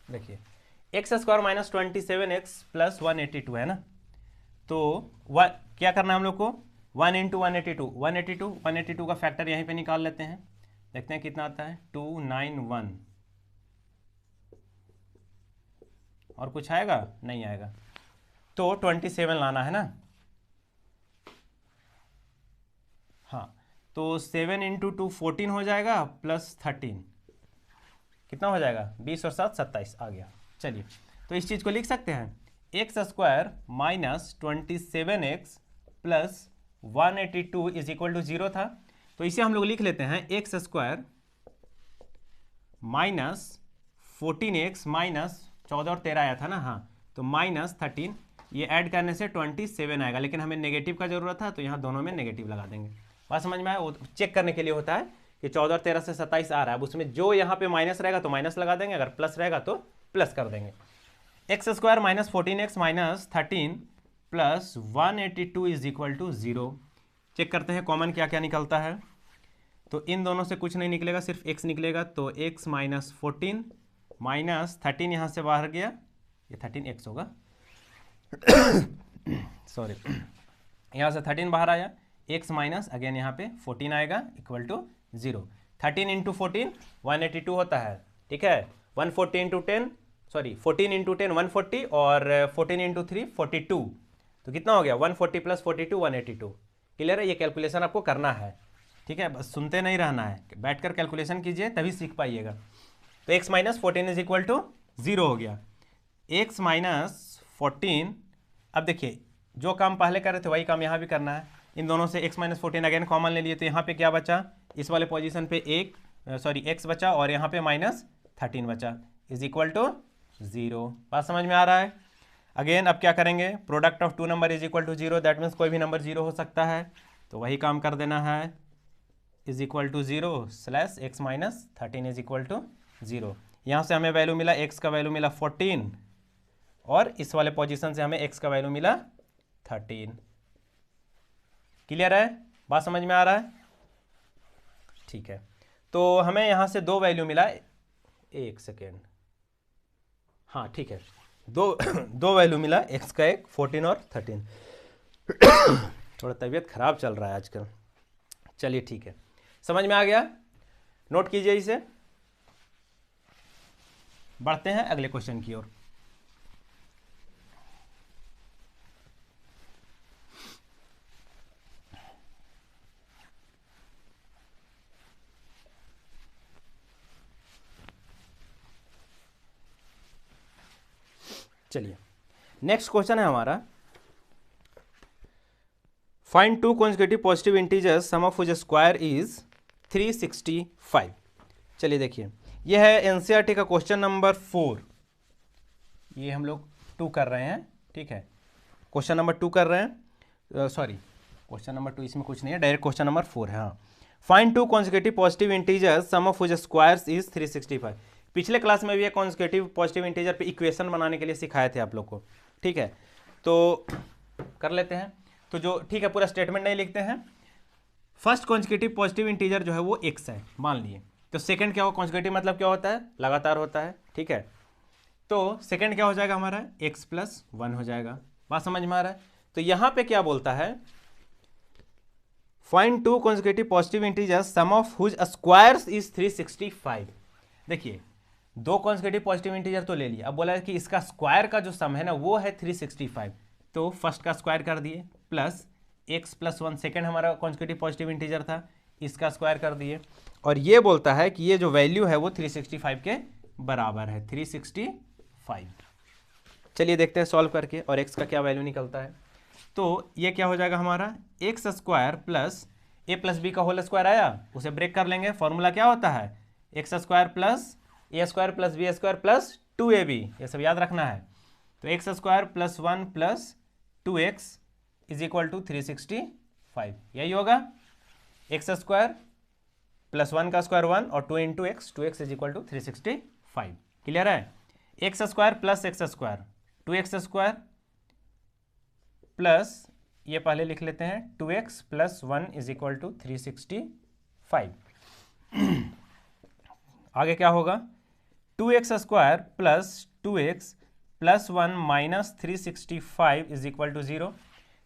A: देखिए x square minus 27x plus 182 है ना, तो क्या करना है हम लोग को, 1 इंटू 182 का फैक्टर यहीं पे निकाल लेते हैं, देखते हैं कितना आता है, 291। और कुछ आएगा? नहीं आएगा, तो 27 लाना है ना। हाँ, तो 7 इंटू 2 14 हो जाएगा प्लस 13 कितना हो जाएगा, 20 और 7 27 आ गया। चलिए, तो इस चीज़ को लिख सकते हैं, x square minus 27x plus 182 is equal to 0 था, तो इसे हम लोग लिख लेते हैं x square minus 14x minus 14 और 13 आया था ना, हाँ, तो माइनस 13, ये ऐड करने से 27 आएगा, लेकिन हमें नेगेटिव का जरूरत था तो यहाँ दोनों में नेगेटिव लगा देंगे। बात समझ में आया? वो चेक करने के लिए होता है कि 14 और 13 से 27 आ रहा है, अब उसमें जो यहाँ पे माइनस रहेगा तो माइनस लगा देंगे, अगर प्लस रहेगा तो प्लस कर देंगे। X square minus 14x minus 13 plus 182 is equal to 0। Check करते हैं कॉमन क्या क्या निकलता है, तो इन दोनों से कुछ नहीं निकलेगा, सिर्फ x निकलेगा, तो x माइनस 14 माइनस 13 यहाँ से बाहर गया, ये 13x होगा सॉरी, यहाँ से 13 बाहर आया, x माइनस अगेन यहाँ पे 14 आएगा इक्वल टू 0। 13 इंटू 14 182 होता है, ठीक है, 140 इंटू 10 सॉरी 14 इंटू 10 140 और 14 इंटू 3 42, तो कितना हो गया, 140 प्लस 42 182। क्लियर है? ये कैलकुलेशन आपको करना है, ठीक है, बस सुनते नहीं रहना है, बैठकर कैलकुलेशन कीजिए तभी सीख पाइएगा। तो x minus 14 is equal to 0 हो गया, x माइनस 14। अब देखिए जो काम पहले कर रहे थे वही काम यहाँ भी करना है, इन दोनों से x माइनस 14 अगेन कॉमन ले लिए, तो यहाँ पे क्या बचा, इस वाले पोजीशन पे x बचा और यहाँ पे माइनस 13 बचा, इज इक्वल टू 0। बात समझ में आ रहा है? अगेन अब क्या करेंगे, product of two number is equal to 0, that means कोई भी नंबर 0 हो सकता है, तो वही काम कर देना है, is equal to 0 slash x minus 13 is equal to 0। यहाँ से हमें वैल्यू मिला, x का वैल्यू मिला 14 और इस वाले पोजीशन से हमें x का वैल्यू मिला 13। क्लियर है? बात समझ में आ रहा है? ठीक है, तो हमें यहाँ से दो वैल्यू मिला, एक सेकेंड, हाँ ठीक है, दो वैल्यू मिला, x का एक 14 और 13 थोड़ा तबीयत खराब चल रहा है आजकल। चलिए ठीक है, समझ में आ गया, नोट कीजिए इसे। बढ़ते हैं अगले क्वेश्चन की ओर। चलिए नेक्स्ट क्वेश्चन है हमारा, find two consecutive positive integers sum of which square is 365। चलिए देखिए, यह है एनसीईआरटी का क्वेश्चन नंबर 4, ये हम लोग 2 कर रहे हैं, ठीक है, क्वेश्चन नंबर 2 कर रहे हैं, सॉरी क्वेश्चन नंबर 2 इसमें कुछ नहीं है, डायरेक्ट क्वेश्चन नंबर 4 है। हाँ, find two consecutive positive integers sum of which squares is 365। पिछले क्लास में भी ये कॉन्सेक्यूटिव पॉजिटिव इंटीजर पे इक्वेशन बनाने के लिए सिखाए थे आप लोग को, ठीक है, तो कर लेते हैं। तो जो ठीक है, पूरा स्टेटमेंट नहीं लिखते हैं, फर्स्ट कॉन्सेक्यूटिव पॉजिटिव इंटीजर जो है वो x है मान लिए, तो सेकंड क्या हो, कॉन्सेक्यूटिव मतलब क्या होता है, लगातार होता है, ठीक है, तो सेकंड क्या हो जाएगा हमारा, x प्लस 1 हो जाएगा। बात समझ में आ रहा है? तो यहां पे क्या बोलता है, find two consecutive positive integers sum of which squares is 365। देखिए दो कॉन्सेक्यूटिव पॉजिटिव इंटीजर तो ले लिया, अब बोला है कि इसका स्क्वायर का जो सम है ना वो है 365, तो फर्स्ट का स्क्वायर कर दिए, प्लस एक्स प्लस 1 सेकेंड हमारा कॉन्जिक्यूटिव पॉजिटिव इंटीजर था, इसका स्क्वायर कर दिए, और ये बोलता है कि ये जो वैल्यू है वो 365 के बराबर है, 365। चलिए देखते हैं सॉल्व करके और x का क्या वैल्यू निकलता है। तो ये क्या हो जाएगा हमारा, X square plus A plus B का होल स्क्वायर आया, उसे ब्रेक कर लेंगे, फॉर्मूला क्या होता है, X square plus A square plus B square plus 2ab, ये सब याद रखना है। तो x square plus 1 plus 2x is equal to 365, यही होगा। एक्स स्क्वायर प्लस 1 का स्क्वायर 1 और 2 into X, 2x is equal to 365। Clear है। X square plus X square 2x square plus ये पहले लिख लेते हैं 2x plus 1 is equal to 365। आगे क्या होगा, 2x square plus 2x plus 1 minus 365 is equal to 0।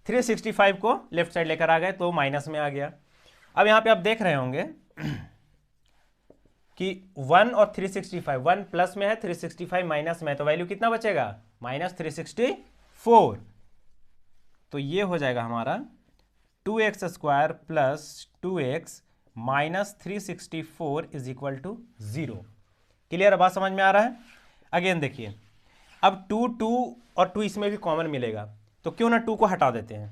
A: 365 को लेफ्ट साइड लेकर आ गए तो माइनस में आ गया। अब यहाँ पे आप देख रहे होंगे कि 1 और 365, 1 प्लस में है, 365 माइनस में है, तो वैल्यू कितना बचेगा, माइनस 364। तो ये हो जाएगा हमारा 2x square plus 2x minus 364 is equal to 0। Clear, बात समझ में आ रहा है। अगेन देखिए, अब 2 और 2 इसमें भी कॉमन मिलेगा, तो क्यों ना 2 को हटा देते हैं।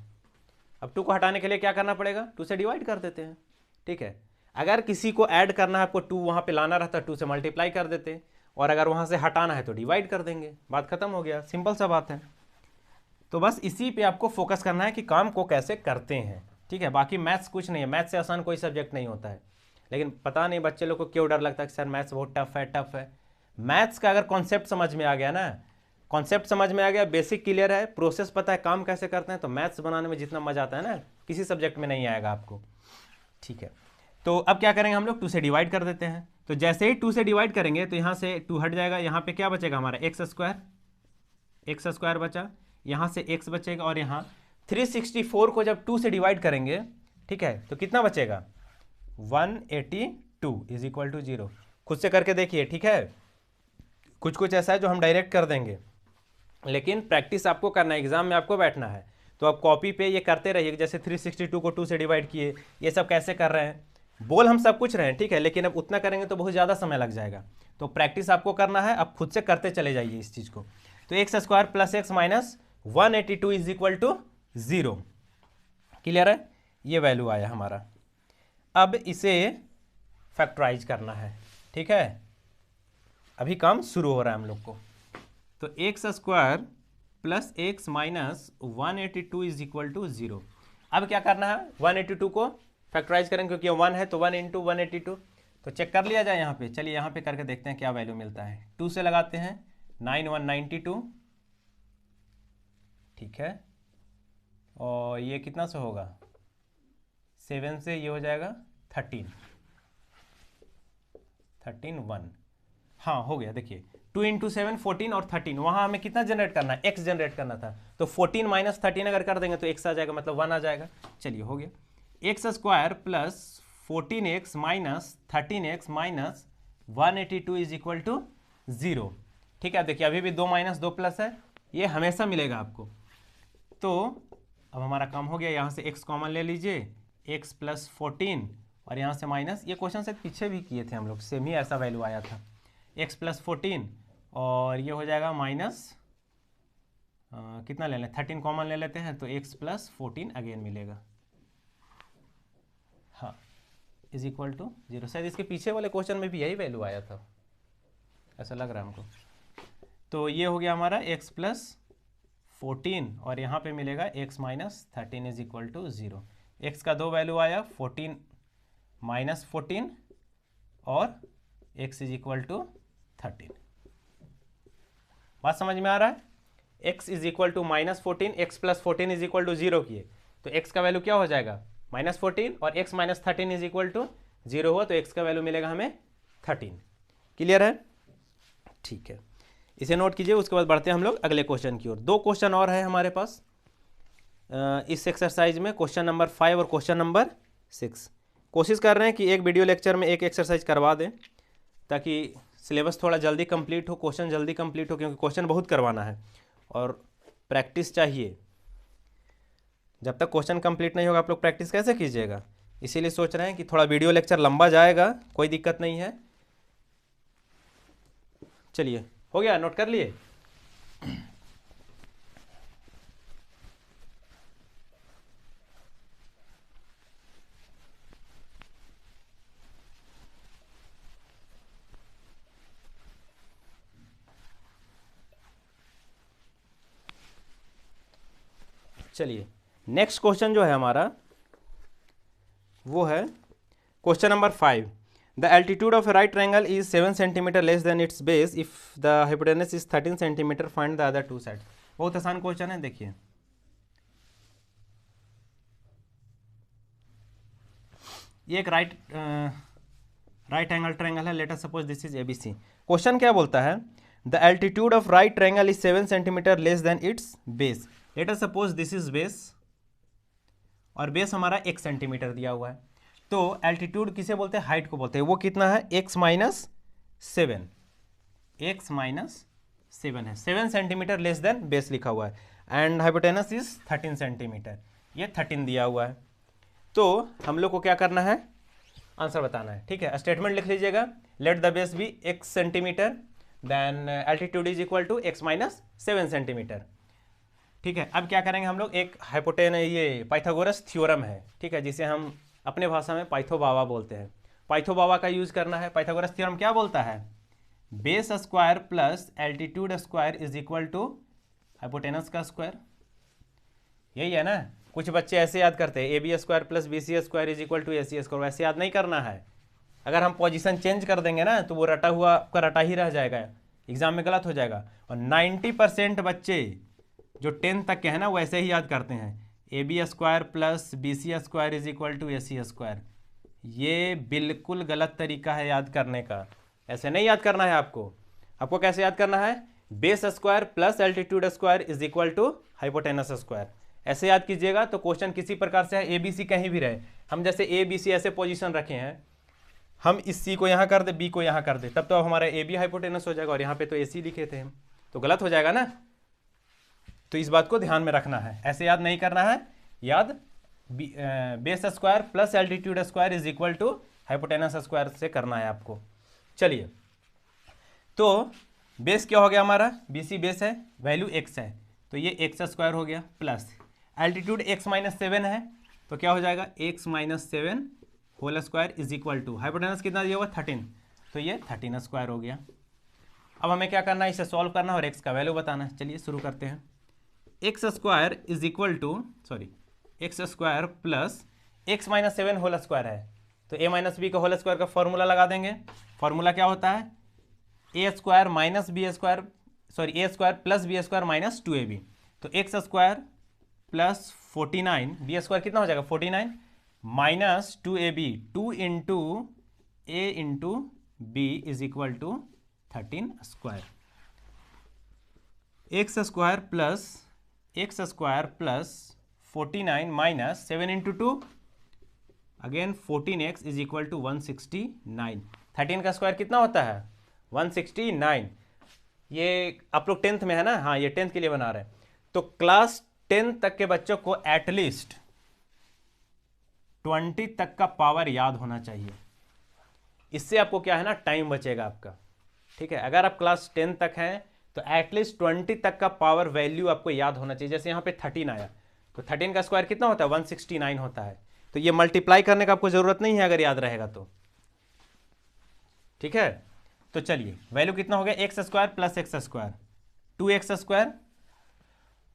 A: अब 2 को हटाने के लिए क्या करना पड़ेगा, 2 से डिवाइड कर देते हैं। ठीक है, अगर किसी को ऐड करना है, आपको 2 वहाँ पे लाना रहता है, 2 से मल्टीप्लाई कर देते हैं, और अगर वहाँ से हटाना है तो डिवाइड कर देंगे, बात खत्म हो गया, सिंपल सा बात है। तो बस इसी पे आपको फोकस करना है कि काम को कैसे करते हैं। ठीक है, बाकी मैथ्स कुछ नहीं है, मैथ्स से आसान कोई सब्जेक्ट नहीं होता है। लेकिन पता नहीं बच्चे लोग को क्यों डर लगता है कि सर मैथ्स बहुत टफ है। मैथ्स का अगर कॉन्सेप्ट समझ में आ गया ना, कॉन्सेप्ट समझ में आ गया, बेसिक क्लियर है, प्रोसेस पता है, काम कैसे करते हैं, तो मैथ्स बनाने में जितना मजा आता है ना, किसी सब्जेक्ट में नहीं आएगा आपको। ठीक है, तो अब क्या करेंगे हम लोग, 2 से डिवाइड कर देते हैं। तो जैसे ही 2 से डिवाइड करेंगे तो यहाँ से 2 हट जाएगा, यहाँ पे क्या बचेगा हमारा एक्स स्क्वायर बचा, यहाँ से x बचेगा, और यहाँ 364 को जब 2 से डिवाइड करेंगे, ठीक है, तो कितना बचेगा 182 इज इक्वल टू 0। खुद से करके देखिए। ठीक है, कुछ ऐसा है जो हम डायरेक्ट कर देंगे, लेकिन प्रैक्टिस आपको करना है, एग्जाम में आपको बैठना है। तो आप कॉपी पे ये करते रहिए, जैसे 362 को 2 से डिवाइड किए, ये सब कैसे कर रहे हैं, बोल हम सब कुछ रहे हैं। ठीक है, लेकिन अब उतना करेंगे तो बहुत ज़्यादा समय लग जाएगा, तो प्रैक्टिस आपको करना है, आप खुद से करते चले जाइए इस चीज़ को। तो x square plus x minus 182 is equal to 0। Clear है, ये वैल्यू आया हमारा। अब इसे फैक्टराइज करना है। ठीक है, अभी काम शुरू हो रहा है हम लोग को। तो x square plus x minus 182 is equal to 0। अब क्या करना है, 182 को फैक्टराइज करेंगे, क्योंकि 1 है तो 1 इंटू 182, तो चेक कर लिया जाए यहाँ पे। चलिए यहाँ पे करके देखते हैं क्या वैल्यू मिलता है। 2 से लगाते हैं 9192, ठीक है, और ये कितना से होगा, 7 से ये हो जाएगा 13 1। हाँ हो गया, देखिए 2 इंटू 7 14 और 13, वहाँ हमें कितना जनरेट करना है, x जनरेट करना था, तो 14 माइनस 13 अगर कर देंगे तो x आ जाएगा, मतलब 1 आ जाएगा। चलिए हो गया, x square plus 14x minus 13x minus 182 is equal to 0। ठीक है, देखिए अभी भी 2 माइनस 2 प्लस है, ये हमेशा मिलेगा आपको। तो अब हमारा काम हो गया, यहाँ से x कॉमन ले लीजिए, x प्लस 14 और यहाँ से माइनस, ये क्वेश्चन से पीछे भी किए थे हम लोग, सेम ही ऐसा वैल्यू आया था, x प्लस 14 और ये हो जाएगा माइनस कितना ले लें, 13 कॉमन ले लेते हैं, तो x प्लस 14 अगेन मिलेगा, हाँ, इज इक्वल टू 0। शायद इसके पीछे वाले क्वेश्चन में भी यही वैल्यू आया था, ऐसा लग रहा है हमको। तो ये हो गया हमारा x प्लस 14 और यहाँ पे मिलेगा x minus 13 is equal to 0। x का 2 वैल्यू आया, 14 माइनस 14 और x इज इक्वल टू 13। बात समझ में आ रहा है, x is equal to minus 14, x plus 14 is equal to 0 किए, तो x का वैल्यू क्या हो जाएगा, माइनस 14, और x minus 13 is equal to 0 हुआ, तो x का वैल्यू मिलेगा हमें 13। क्लियर है, ठीक है, इसे नोट कीजिए। उसके बाद बढ़ते हैं हम लोग अगले क्वेश्चन की ओर। 2 क्वेश्चन और है हमारे पास इस एक्सरसाइज में, क्वेश्चन नंबर 5 और क्वेश्चन नंबर 6। कोशिश कर रहे हैं कि एक वीडियो लेक्चर में एक एक्सरसाइज करवा दें, ताकि सिलेबस थोड़ा जल्दी कंप्लीट हो, क्वेश्चन जल्दी कंप्लीट हो, क्योंकि क्वेश्चन बहुत करवाना है और प्रैक्टिस चाहिए। जब तक क्वेश्चन कंप्लीट नहीं होगा आप लोग प्रैक्टिस कैसे कीजिएगा? इसीलिए सोच रहे हैं कि थोड़ा वीडियो लेक्चर लंबा जाएगा, कोई दिक्कत नहीं है। चलिए, हो गया, नोट कर लिए? चलिए, नेक्स्ट क्वेश्चन जो है हमारा वो है question number 5। The altitude of a right triangle is 7 centimetre less than its base if the hypotenuse is 13 centimetre, find the other two side. बहुत आसान क्वेश्चन है, देखिए। ये एक राइट एंगल ट्रायंगल है, let us suppose this is ABC. Question क्या बोलता है? The altitude of right triangle is 7 centimetre less than its base. Let us suppose this is base और बेस हमारा 1 सेंटीमीटर दिया हुआ है। तो एल्टीट्यूड किसे बोलते हैं? हाइट को बोलते हैं। वो कितना है? x माइनस 7 है। 7 सेंटीमीटर लेस देन बेस लिखा हुआ है एंड हाइपोटेनस इज 13 सेंटीमीटर, ये 13 दिया हुआ है। तो हम लोग को क्या करना है? आंसर बताना है, ठीक है। स्टेटमेंट लिख लीजिएगा, let the base be x centimetre then altitude is equal to x minus 7 centimetre, ठीक है। अब क्या करेंगे हम लोग? एक हाइपोटेन, ये पाइथागोरस थ्योरम है, ठीक है, जिसे हम अपने भाषा में पाइथो-बाबा बोलते हैं। पाइथो-बाबा का यूज करना है। पाइथागोरस थ्योरम क्या बोलता है? Base square plus altitude square is equal to hypotenuse का स्क्वायर। यही है ना? कुछ बच्चे ऐसे याद करते हैं, A B square plus B C square is equal to A C square. वैसे याद नहीं करना है। अगर हम पोजीशन चेंज कर देंगे ना तो वो रटा हुआ आपका रटा ही रह जाएगा, एग्जाम में गलत हो जाएगा। और 90% बच्चे जो 10 तक के हैं ना वो ऐसे ही याद करते हैं, A B square plus B C square is equal to A C square. ये बिल्कुल गलत तरीका है याद करने का। ऐसे नहीं याद करना है आपको। आपको कैसे याद करना है? Base square plus altitude square is equal to hypotenuse square. ऐसे याद कीजिएगा तो क्वेश्चन किसी प्रकार से है, ए बी सी कहीं भी रहे। हम जैसे ए बी सी ऐसे पोजीशन रखे हैं, हम इस सी को यहाँ कर दे, बी को यहाँ कर दे, तब तो हमारा ए बी हाइपोटेनस हो जाएगा और यहाँ पे तो ए सी लिखे थे हम, तो गलत हो जाएगा ना। तो इस बात को ध्यान में रखना है, ऐसे याद नहीं करना है। याद base square plus altitude square is equal to hypotenuse square से करना है आपको। चलिए, तो बेस क्या हो गया हमारा? बी सी बेस है, वैल्यू x है, तो ये x स्क्वायर हो गया, प्लस एल्टीट्यूड x माइनस 7 है, तो क्या हो जाएगा? x minus 7 whole square is equal to hypotenuse कितना दिया हुआ? 13, तो ये 13 स्क्वायर हो गया। अब हमें क्या करना है? इसे सॉल्व करना है और x का वैल्यू बताना है। चलिए शुरू करते हैं। X square is equal to X square plus x minus 7 whole square है, तो ए माइनस बी का होल स्क्वायर का फॉर्मूला लगा देंगे। फॉर्मूला क्या होता है? A square minus B square, A square plus B square minus 2ab। तो x square plus 49, B square कितना हो जाएगा? 49 minus 2ab, 2 into A into B is equal to 13 square. X square plus 49 minus 7 into 2, again 14x is equal to 169। 13 का square कितना होता है? 169। ये आप लोग 10th में है ना? हाँ, ये 10th के लिए बना रहे हैं। तो क्लास 10 तक के बच्चों को एटलीस्ट 20 तक का पावर याद होना चाहिए। इससे आपको क्या है ना, टाइम बचेगा आपका, ठीक है। अगर आप क्लास 10 तक हैं तो एटलीस्ट 20 तक का पावर वैल्यू आपको याद होना चाहिए। जैसे यहाँ पे 13 आया, तो 13 का स्क्वायर कितना होता है? 169 होता है। तो ये मल्टीप्लाई करने का आपको जरूरत नहीं है अगर याद रहेगा तो, ठीक है। तो चलिए, वैल्यू कितना हो गया? X square plus X square 2x square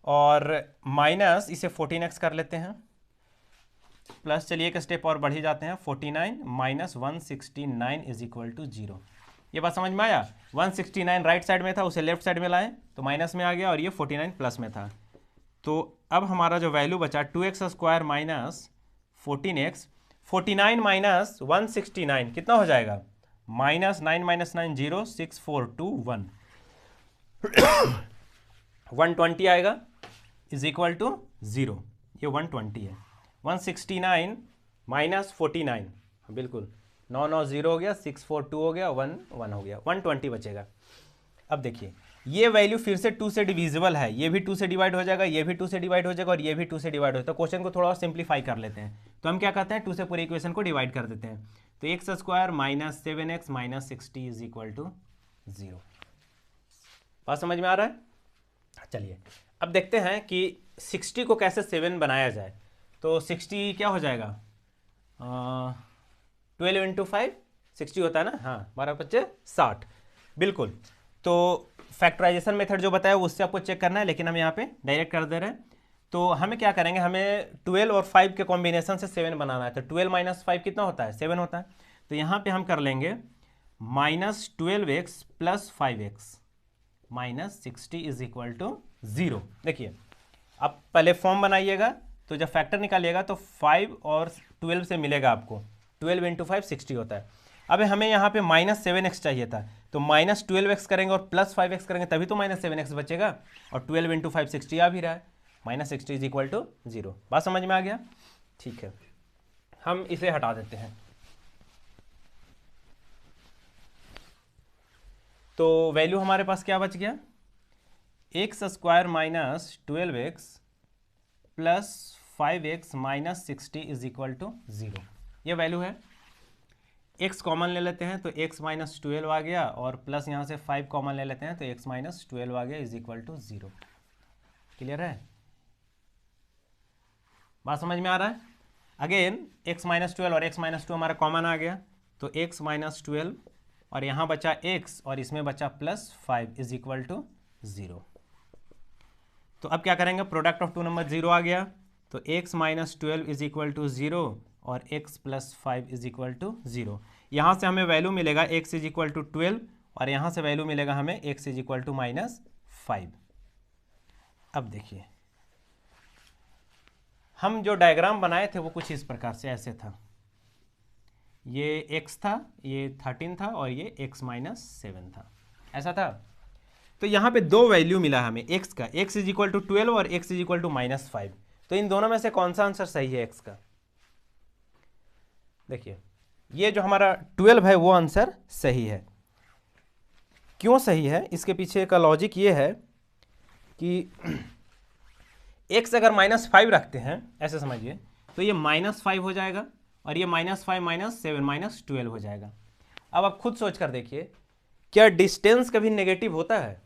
A: और माइनस इसे 14x कर लेते हैं, प्लस चलिए एक स्टेप और बढ़ ही जाते हैं, 49 माइनस 169 इज इक्वल टू 0। ये बात समझ में आया? 169 राइट साइड में था, उसे लेफ्ट साइड में लाएं तो माइनस में आ गया, और ये 49 प्लस में था। तो अब हमारा जो वैल्यू बचा 2x square minus 14x, 49 minus 169 कितना हो जाएगा? माइनस 9 माइनस 9 0, 6 4 2 1 120 आएगा इज इक्वल टू 0। ये 120 है। 169 माइनस 49, बिल्कुल 9 9 0 हो गया, 6 4 2 हो गया, 1 1 हो गया, 120 बचेगा। अब देखिए ये वैल्यू फिर से 2 से डिविजिबल है, ये भी 2 से डिवाइड हो जाएगा, ये भी 2 से डिवाइड हो जाएगा और ये भी 2 से डिवाइड हो जाएगा। तो क्वेश्चन को थोड़ा और सिंप्लीफाई कर लेते हैं। तो हम क्या करते हैं, 2 से पूरी इक्वेशन को डिवाइड कर देते हैं। तो x square minus 7x minus 60 is equal to 0। बात समझ में आ रहा है? चलिए अब देखते हैं कि 60 को कैसे 7 बनाया जाए। तो 60 क्या हो जाएगा, 12 इंटू 5 60 होता है ना, हाँ 12×5 60 बिल्कुल। तो फैक्टराइजेशन मेथड जो बताया उससे आपको चेक करना है, लेकिन हम यहाँ पे डायरेक्ट कर दे रहे हैं। तो हमें क्या करेंगे, हमें 12 और 5 के कॉम्बिनेशन से 7 बनाना है। तो 12 माइनस 5 कितना होता है, 7 होता है। तो यहाँ पे हम कर लेंगे minus 12x plus 5x minus 60 is equal to 0। देखिए अब पहले फॉर्म बनाइएगा, तो जब फैक्टर निकालिएगा तो 5 और 12 से मिलेगा आपको, 12 इंटू 5 60 होता है। अब हमें यहाँ पे माइनस 7x चाहिए था, तो माइनस 12x करेंगे और प्लस 5x करेंगे तभी तो माइनस 7x बचेगा, और 12 इंटू 5 60 आ भी रहा है, माइनस 60 इज इक्वल टू 0। बात समझ में आ गया? ठीक है, हम इसे हटा देते हैं। तो वैल्यू हमारे पास क्या बच गया, x square minus 12x plus 5x minus 60 is equal to 0। ये वैल्यू है। x कॉमन ले लेते हैं तो x माइनस 12 आ गया, और प्लस यहाँ से 5 कॉमन ले लेते हैं तो x माइनस 12 आ गया इज इक्वल टू 0। क्लियर है? बात समझ में आ रहा है? अगेन x माइनस 12 और x माइनस 2 हमारा कॉमन आ गया, तो x माइनस 12 और यहाँ बचा x और इसमें बचा प्लस 5 इज इक्वल टू 0। तो अब क्या करेंगे, प्रोडक्ट ऑफ टू नंबर 0 आ गया, तो x minus 12 is equal to 0 और x plus 5 is equal to 0। यहाँ से हमें वैल्यू मिलेगा x इज इक्वल टू 12 और यहाँ से वैल्यू मिलेगा हमें x is equal to minus 5। अब देखिए हम जो डायग्राम बनाए थे वो कुछ इस प्रकार से ऐसे था, ये x था, ये 13 था और ये x माइनस 7 था, ऐसा था। तो यहाँ पे दो वैल्यू मिला हमें x का, x इज इक्वल टू 12 और x is equal to minus 5। तो इन दोनों में से कौन सा आंसर सही है x का? देखिए ये जो हमारा 12 है वो आंसर सही है। क्यों सही है, इसके पीछे का लॉजिक ये है कि x अगर माइनस 5 रखते हैं, ऐसे समझिए, तो ये माइनस 5 हो जाएगा और ये माइनस 5 माइनस 7 माइनस 12 हो जाएगा। अब आप खुद सोच कर देखिए, क्या डिस्टेंस कभी नेगेटिव होता है?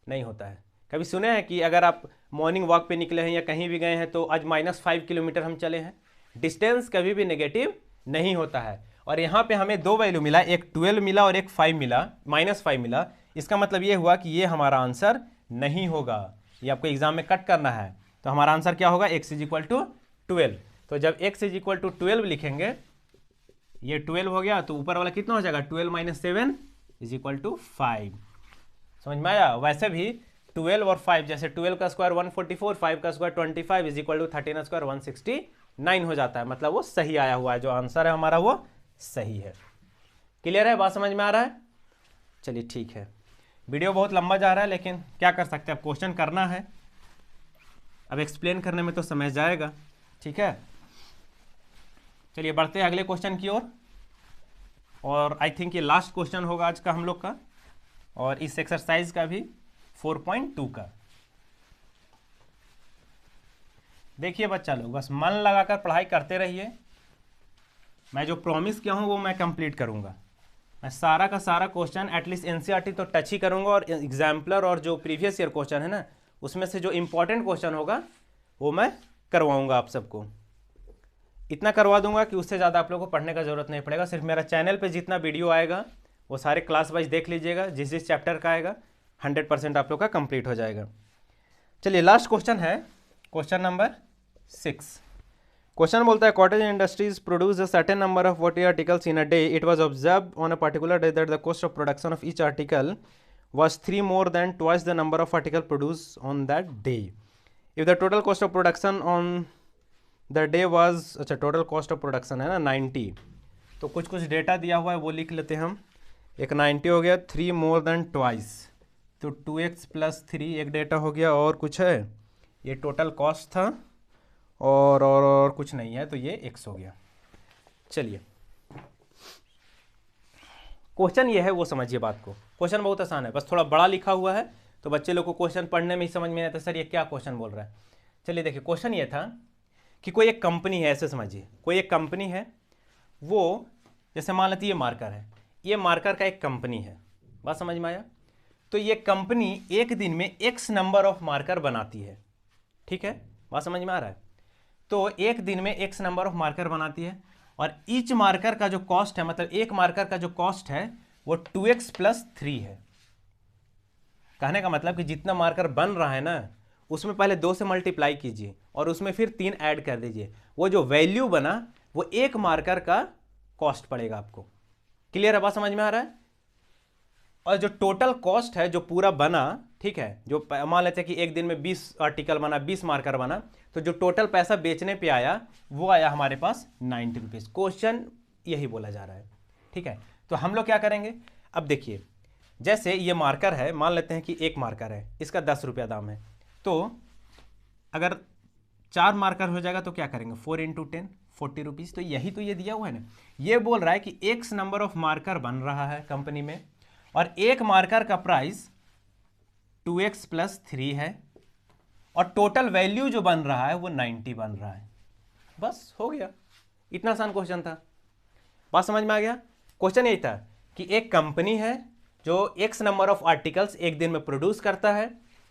A: नहीं होता है। कभी सुने हैं कि अगर आप मॉर्निंग वॉक पे निकले हैं या कहीं भी गए हैं तो आज माइनस 5 किलोमीटर हम चले हैं, डिस्टेंस कभी भी नेगेटिव नहीं होता है। और यहाँ पे हमें दो वैल्यू मिला, एक 12 मिला और एक 5 मिला, माइनस 5 मिला। इसका मतलब ये हुआ कि ये हमारा आंसर नहीं होगा, ये आपको एग्जाम में कट करना है। तो हमारा आंसर क्या होगा, x इज इक्वल टू 12। तो जब x इज इक्वल टू 12 लिखेंगे, ये 12 हो गया तो ऊपर वाला कितना हो जाएगा, 12 माइनस 7 इज इक्वल टू 5। समझ में आया? वैसे भी 12 और 5, जैसे 12 का स्क्वायर 144, 5 का square 25 is equal to 13 square 169 हो जाता है। मतलब वो सही आया हुआ है, जो आंसर है हमारा वो सही है। क्लियर है? बात समझ में आ रहा है? चलिए ठीक है, वीडियो बहुत लंबा जा रहा है लेकिन क्या कर सकते हैं, अब क्वेश्चन करना है, अब एक्सप्लेन करने में तो समय जाएगा। ठीक है, चलिए बढ़ते हैं अगले क्वेश्चन की ओर। और आई थिंक ये लास्ट क्वेश्चन होगा आज का हम लोग का, और इस एक्सरसाइज का भी 4.2 का। देखिए बच्चा लोग, बस मन लगाकर पढ़ाई करते रहिए। मैं जो प्रॉमिस किया हूँ वो मैं कंप्लीट करूँगा। मैं सारा का सारा क्वेश्चन एटलीस्ट एनसीईआरटी तो टच ही करूँगा, और एग्जाम्पलर और जो प्रीवियस ईयर क्वेश्चन है ना, उसमें से जो इंपॉर्टेंट क्वेश्चन होगा वो मैं करवाऊँगा आप सबको। इतना करवा दूंगा कि उससे ज़्यादा आप लोगों को पढ़ने का ज़रूरत नहीं पड़ेगा। सिर्फ मेरा चैनल पे जितना वीडियो आएगा वो सारे क्लास वाइज देख लीजिएगा, जिस जिस चैप्टर का आएगा 100% आप लोग का कंप्लीट हो जाएगा। चलिए लास्ट क्वेश्चन है, क्वेश्चन नंबर 6। क्वेश्चन बोलता है, cottage industries produce a certain number of water articles in a day. It was observed on a particular day that the cost of production of each article was 3 more than twice the number of article produced on that day. If the total cost of production on the day was, अच्छा total cost of production है ना 90, तो कुछ कुछ data दिया हुआ है वो लिख लेते हैं हम। एक 90 हो गया, 3 मोर देन ट्वाइस, तो 2x प्लस 3 एक डेटा हो गया, और कुछ है, ये टोटल कॉस्ट था, और कुछ नहीं है, तो ये x हो गया। चलिए क्वेश्चन ये है वो समझिए बात को, क्वेश्चन बहुत आसान है, बस थोड़ा बड़ा लिखा हुआ है तो बच्चे लोग को क्वेश्चन पढ़ने में ही समझ में नहीं आता सर ये क्या क्वेश्चन बोल रहा है। चलिए देखिए, क्वेश्चन ये था कि कोई एक कंपनी है, ऐसे समझिए कोई एक कंपनी है, वो जैसे मान लेते ये मार्कर है, ये मार्कर का एक कंपनी है, बात समझ में आया। तो ये कंपनी एक दिन में एक्स नंबर ऑफ मार्कर बनाती है, ठीक है, बात समझ में आ रहा है। तो एक दिन में एक्स नंबर ऑफ मार्कर बनाती है और ईच मार्कर का जो कॉस्ट है, मतलब एक मार्कर का जो कॉस्ट है वो 2x + 3 है। कहने का मतलब कि जितना मार्कर बन रहा है ना उसमें पहले 2 से मल्टीप्लाई कीजिए और उसमें फिर 3 ऐड कर दीजिए, वो जो वैल्यू बना वो एक मार्कर का कॉस्ट पड़ेगा आपको। क्लियर है, बात समझ में आ रहा है। और जो टोटल कॉस्ट है जो पूरा बना, ठीक है, जो मान लेते हैं कि एक दिन में 20 आर्टिकल बना, 20 मार्कर बना, तो जो टोटल पैसा बेचने पे आया वो आया हमारे पास 90 रुपीज़। क्वेश्चन यही बोला जा रहा है, ठीक है। तो हम लोग क्या करेंगे, अब देखिए जैसे ये मार्कर है, मान लेते हैं कि एक मार्कर है, इसका 10 रुपया दाम है, तो अगर 4 मार्कर हो जाएगा तो क्या करेंगे, 4 × 10 40 रुपीज़। तो यही तो ये दिया हुआ है ना, ये बोल रहा है कि एक्स नंबर ऑफ मार्कर बन रहा है कंपनी में और एक मार्कर का प्राइस 2x + 3 है और टोटल वैल्यू जो बन रहा है वो 90 बन रहा है। बस हो गया, इतना आसान क्वेश्चन था, बात समझ में आ गया। क्वेश्चन यही था कि एक कंपनी है जो x नंबर ऑफ आर्टिकल्स एक दिन में प्रोड्यूस करता है,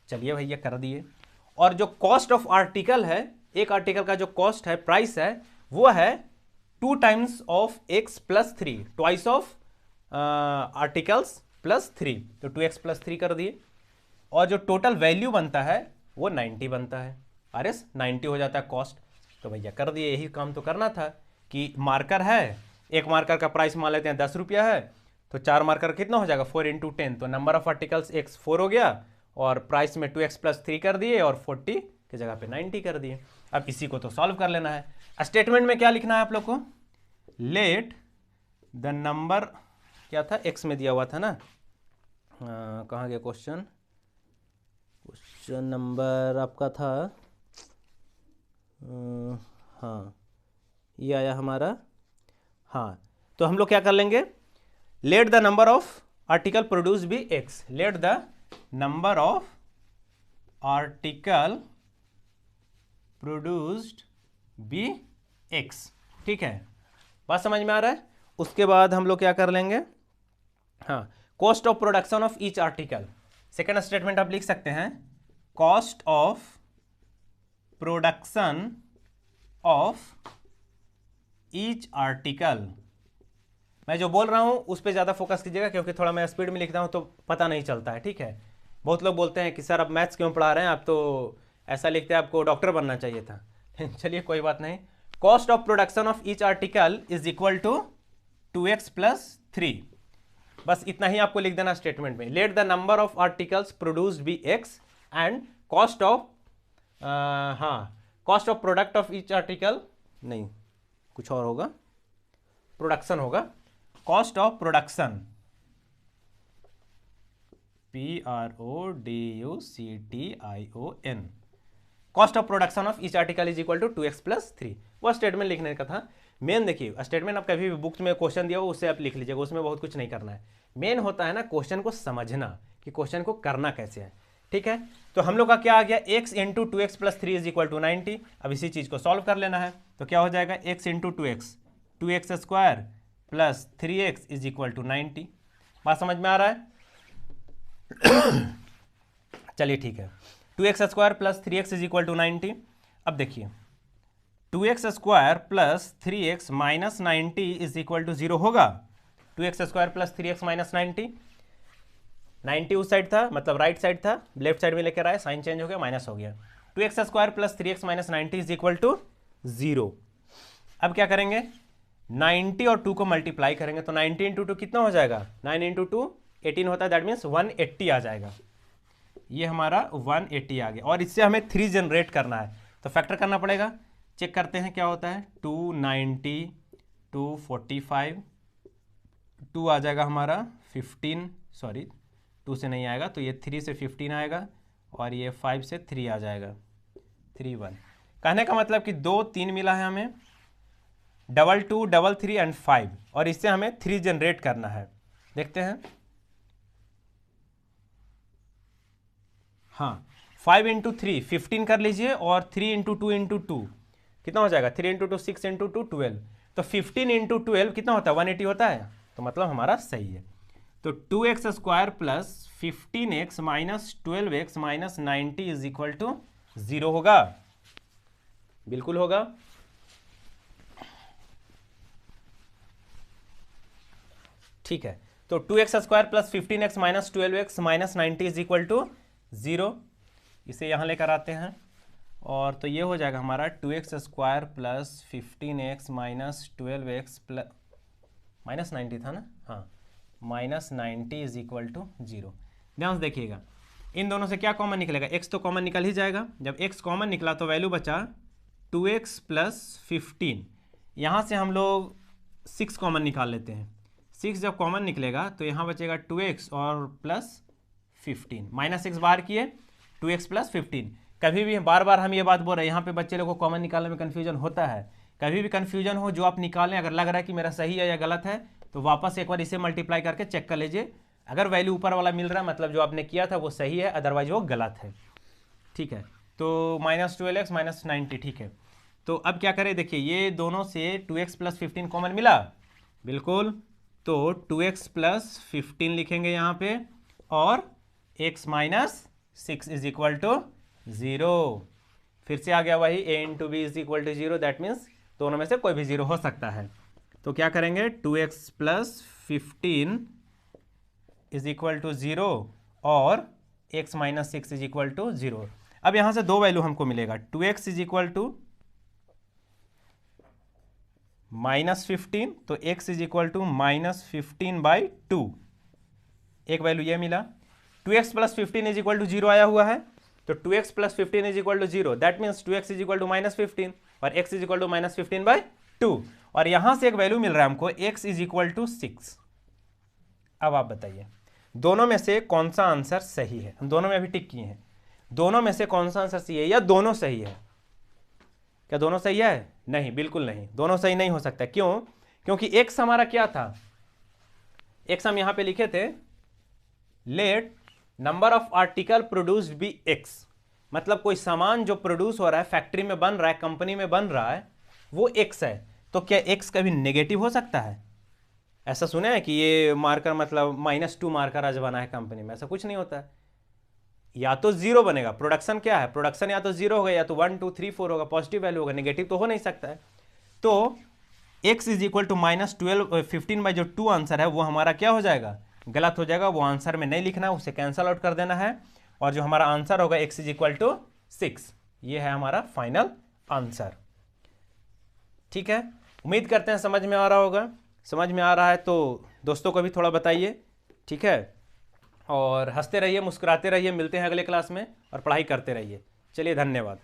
A: चलिए भैया कर दिए, और जो कॉस्ट ऑफ आर्टिकल है, एक आर्टिकल का जो कॉस्ट है, प्राइस है, वो है 2 times of x + 3, twice of articles + 3, तो 2x + 3 कर दिए, और जो टोटल वैल्यू बनता है वो 90 बनता है। अरे 90 हो जाता है कॉस्ट, तो भैया कर दिए, यही काम तो करना था कि मार्कर है, एक मार्कर का प्राइस मान लेते हैं 10 रुपया है, तो 4 मार्कर कितना हो जाएगा, 4 × 10, तो नंबर ऑफ आर्टिकल्स x 4 हो गया और प्राइस में 2x + 3 कर दिए और 40 की जगह पे 90 कर दिए। अब इसी को तो सॉल्व कर लेना है। स्टेटमेंट में क्या लिखना है आप लोग को, लेट द नंबर, क्या था, x में दिया हुआ था ना, कहाँ गया क्वेश्चन, क्वेश्चन नंबर आपका था, हाँ ये आया हमारा, हाँ, तो हम लोग क्या कर लेंगे, let the number of article produce be x, let the number of article produced be x, ठीक है, बात समझ में आ रहा है। उसके बाद हम लोग क्या कर लेंगे, हाँ, cost of production of each article, second statement आप लिख सकते हैं, cost of production of each article. मैं जो बोल रहा हूं उस पर ज़्यादा फोकस कीजिएगा क्योंकि थोड़ा मैं स्पीड में लिखता हूं तो पता नहीं चलता है, ठीक है। बहुत लोग बोलते हैं कि सर अब मैथ्स क्यों पढ़ा रहे हैं, आप तो ऐसा लिखते हैं, आपको डॉक्टर बनना चाहिए था। चलिए कोई बात नहीं, cost of production of each article is equal to 2x + 3, बस इतना ही आपको लिख देना स्टेटमेंट में, let the number of articles produced be x and cost of, हाँ, cost of product of each article, नहीं कुछ और होगा, प्रोडक्शन होगा, cost of production, PRODUCTION, cost of production of each article is equal to 2x + 3, वो statement लिखने का था। मेन देखिए स्टेटमेंट आप कभी भी बुक्स में क्वेश्चन दिया हो उससे आप लिख लीजिएगा, उसमें बहुत कुछ नहीं करना है, मेन होता है ना क्वेश्चन को समझना कि क्वेश्चन को करना कैसे है, ठीक है। तो हम लोग का क्या आ गया, x × 2x + 3 is equal to 90। अब इसी चीज़ को सॉल्व कर लेना है, तो क्या हो जाएगा, x × 2x, 2x² + 3x is equal to 90, बात समझ में आ रहा है। चलिए ठीक है, 2x² + 3x is equal to 90। अब देखिए 2x² + 3x - 90 is equal to 0 होगा, 2x² + 3x - 90, 90 उस साइड था, मतलब राइट साइड था, लेफ्ट साइड में लेकर आए, साइन चेंज हो गया, माइनस हो गया, 2x² + 3x - 90 is equal to 0। अब क्या करेंगे, 90 और 2 को मल्टीप्लाई करेंगे, तो 90 × 2 कितना हो जाएगा, 9 × 2 18 होता है, दैट मीन्स 180 आ जाएगा, ये हमारा 180 आ गया। और इससे हमें 3 जनरेट करना है तो फैक्टर करना पड़ेगा, चेक करते हैं क्या होता है, 290, 245, 2 आ जाएगा हमारा 15, सॉरी 2 से नहीं आएगा, तो ये 3 से 15 आएगा और ये 5 से 3 आ जाएगा, 3 1। कहने का मतलब कि 2 3 मिला है हमें, 2 2 3 3 एंड 5, और इससे हमें 3 जनरेट करना है। देखते हैं। हाँ, 5 इंटू 3 15 कर लीजिए, और 3 इंटू 2 इंटू 2 कितना हो जाएगा, 3 इंटू 2 6 इंटू 2 12। तो 15 इंटू 12 कितना होता है, 180 होता है, तो मतलब हमारा सही है। तो 2x square plus 15x minus 12x minus 90 is equal to 0 होगा, बिल्कुल होगा। ठीक है, तो 2x square plus 15x minus 12x minus 90 is equal to 0, इसे यहाँ लेकर आते हैं, और तो ये हो जाएगा हमारा 2x square plus 15x minus 12x plus minus 90 था ना, हाँ, माइनस 90 इज इक्वल टू 0। ध्यान से देखिएगा, इन दोनों से क्या कॉमन निकलेगा, x तो कॉमन निकल ही जाएगा। जब x कॉमन निकला तो वैल्यू बचा 2x प्लस 15, यहाँ से हम लोग 6 कॉमन निकाल लेते हैं। 6 जब कॉमन निकलेगा तो यहाँ बचेगा 2x और प्लस 15, माइनस 6 बाहर किए 2x प्लस 15। कभी भी बार बार हम ये बात बोल रहे हैं, यहाँ पे बच्चे लोग को कॉमन निकालने में कन्फ्यूजन होता है। कभी भी कन्फ्यूजन हो, जो आप निकालें, अगर लग रहा है कि मेरा सही है या गलत है, तो वापस एक बार इसे मल्टीप्लाई करके चेक कर लीजिए। अगर वैल्यू ऊपर वाला मिल रहा है मतलब जो आपने किया था वो सही है, अदरवाइज वो गलत है। ठीक है, तो माइनस 12x माइनस 90, ठीक है। तो अब क्या करें, देखिए ये दोनों से 2x प्लस 15 कॉमन मिला, बिल्कुल, तो 2x प्लस 15 लिखेंगे यहाँ पे, और x minus 6 is equal to 0। फिर से आ गया वही a into B is equal to 0, that means दोनों में से कोई भी 0 हो सकता है। तो क्या करेंगे, 2x plus 15 is equal to 0 और x minus 6 is equal to 0। अब यहां से दो वैल्यू हमको मिलेगा, 2x is equal to minus 15, तो x is equal to minus 15/2, एक वैल्यू ये मिला। 2x plus 15 is equal to 0 आया हुआ है, तो 2x plus 15 is equal to 0, that means 2x is equal to minus 15 और x is equal to minus 15/2, और यहां से एक वैल्यू मिल रहा है हमको x इज इक्वल टू 6। अब आप बताइए दोनों में से कौन सा आंसर सही है। हम दोनों में अभी टिक किए हैं, दोनों में से कौन सा आंसर सही है, या दोनों सही है? क्या दोनों सही है? नहीं, बिल्कुल नहीं, दोनों सही नहीं हो सकता। क्यों? क्योंकि x हमारा क्या था, x हम यहां पे लिखे थे, let number of article produced be x, मतलब कोई सामान जो प्रोड्यूस हो रहा है, फैक्ट्री में बन रहा है, कंपनी में बन रहा है, वो x है। तो क्या x कभी नेगेटिव हो सकता है? ऐसा सुना है कि ये मार्कर मतलब -2 मार्कर आज बना है कंपनी में? ऐसा कुछ नहीं होता है। या तो 0 बनेगा, प्रोडक्शन क्या है, प्रोडक्शन या तो 0 होगा या तो 1 2 3 4 होगा, पॉजिटिव वैल्यू होगा, नेगेटिव तो हो नहीं सकता है। तो x is equal to minus 15 by जो 2 आंसर है वो हमारा क्या हो जाएगा, गलत हो जाएगा। वो आंसर में नहीं लिखना है, उसे कैंसल आउट कर देना है, और जो हमारा आंसर होगा x इज इक्वल टू 6, ये है हमारा फाइनल आंसर। ठीक है, उम्मीद करते हैं समझ में आ रहा होगा। समझ में आ रहा है तो दोस्तों को भी थोड़ा बताइए, ठीक है, और हंसते रहिए, मुस्कुराते रहिए। मिलते हैं अगले क्लास में, और पढ़ाई करते रहिए। चलिए, धन्यवाद।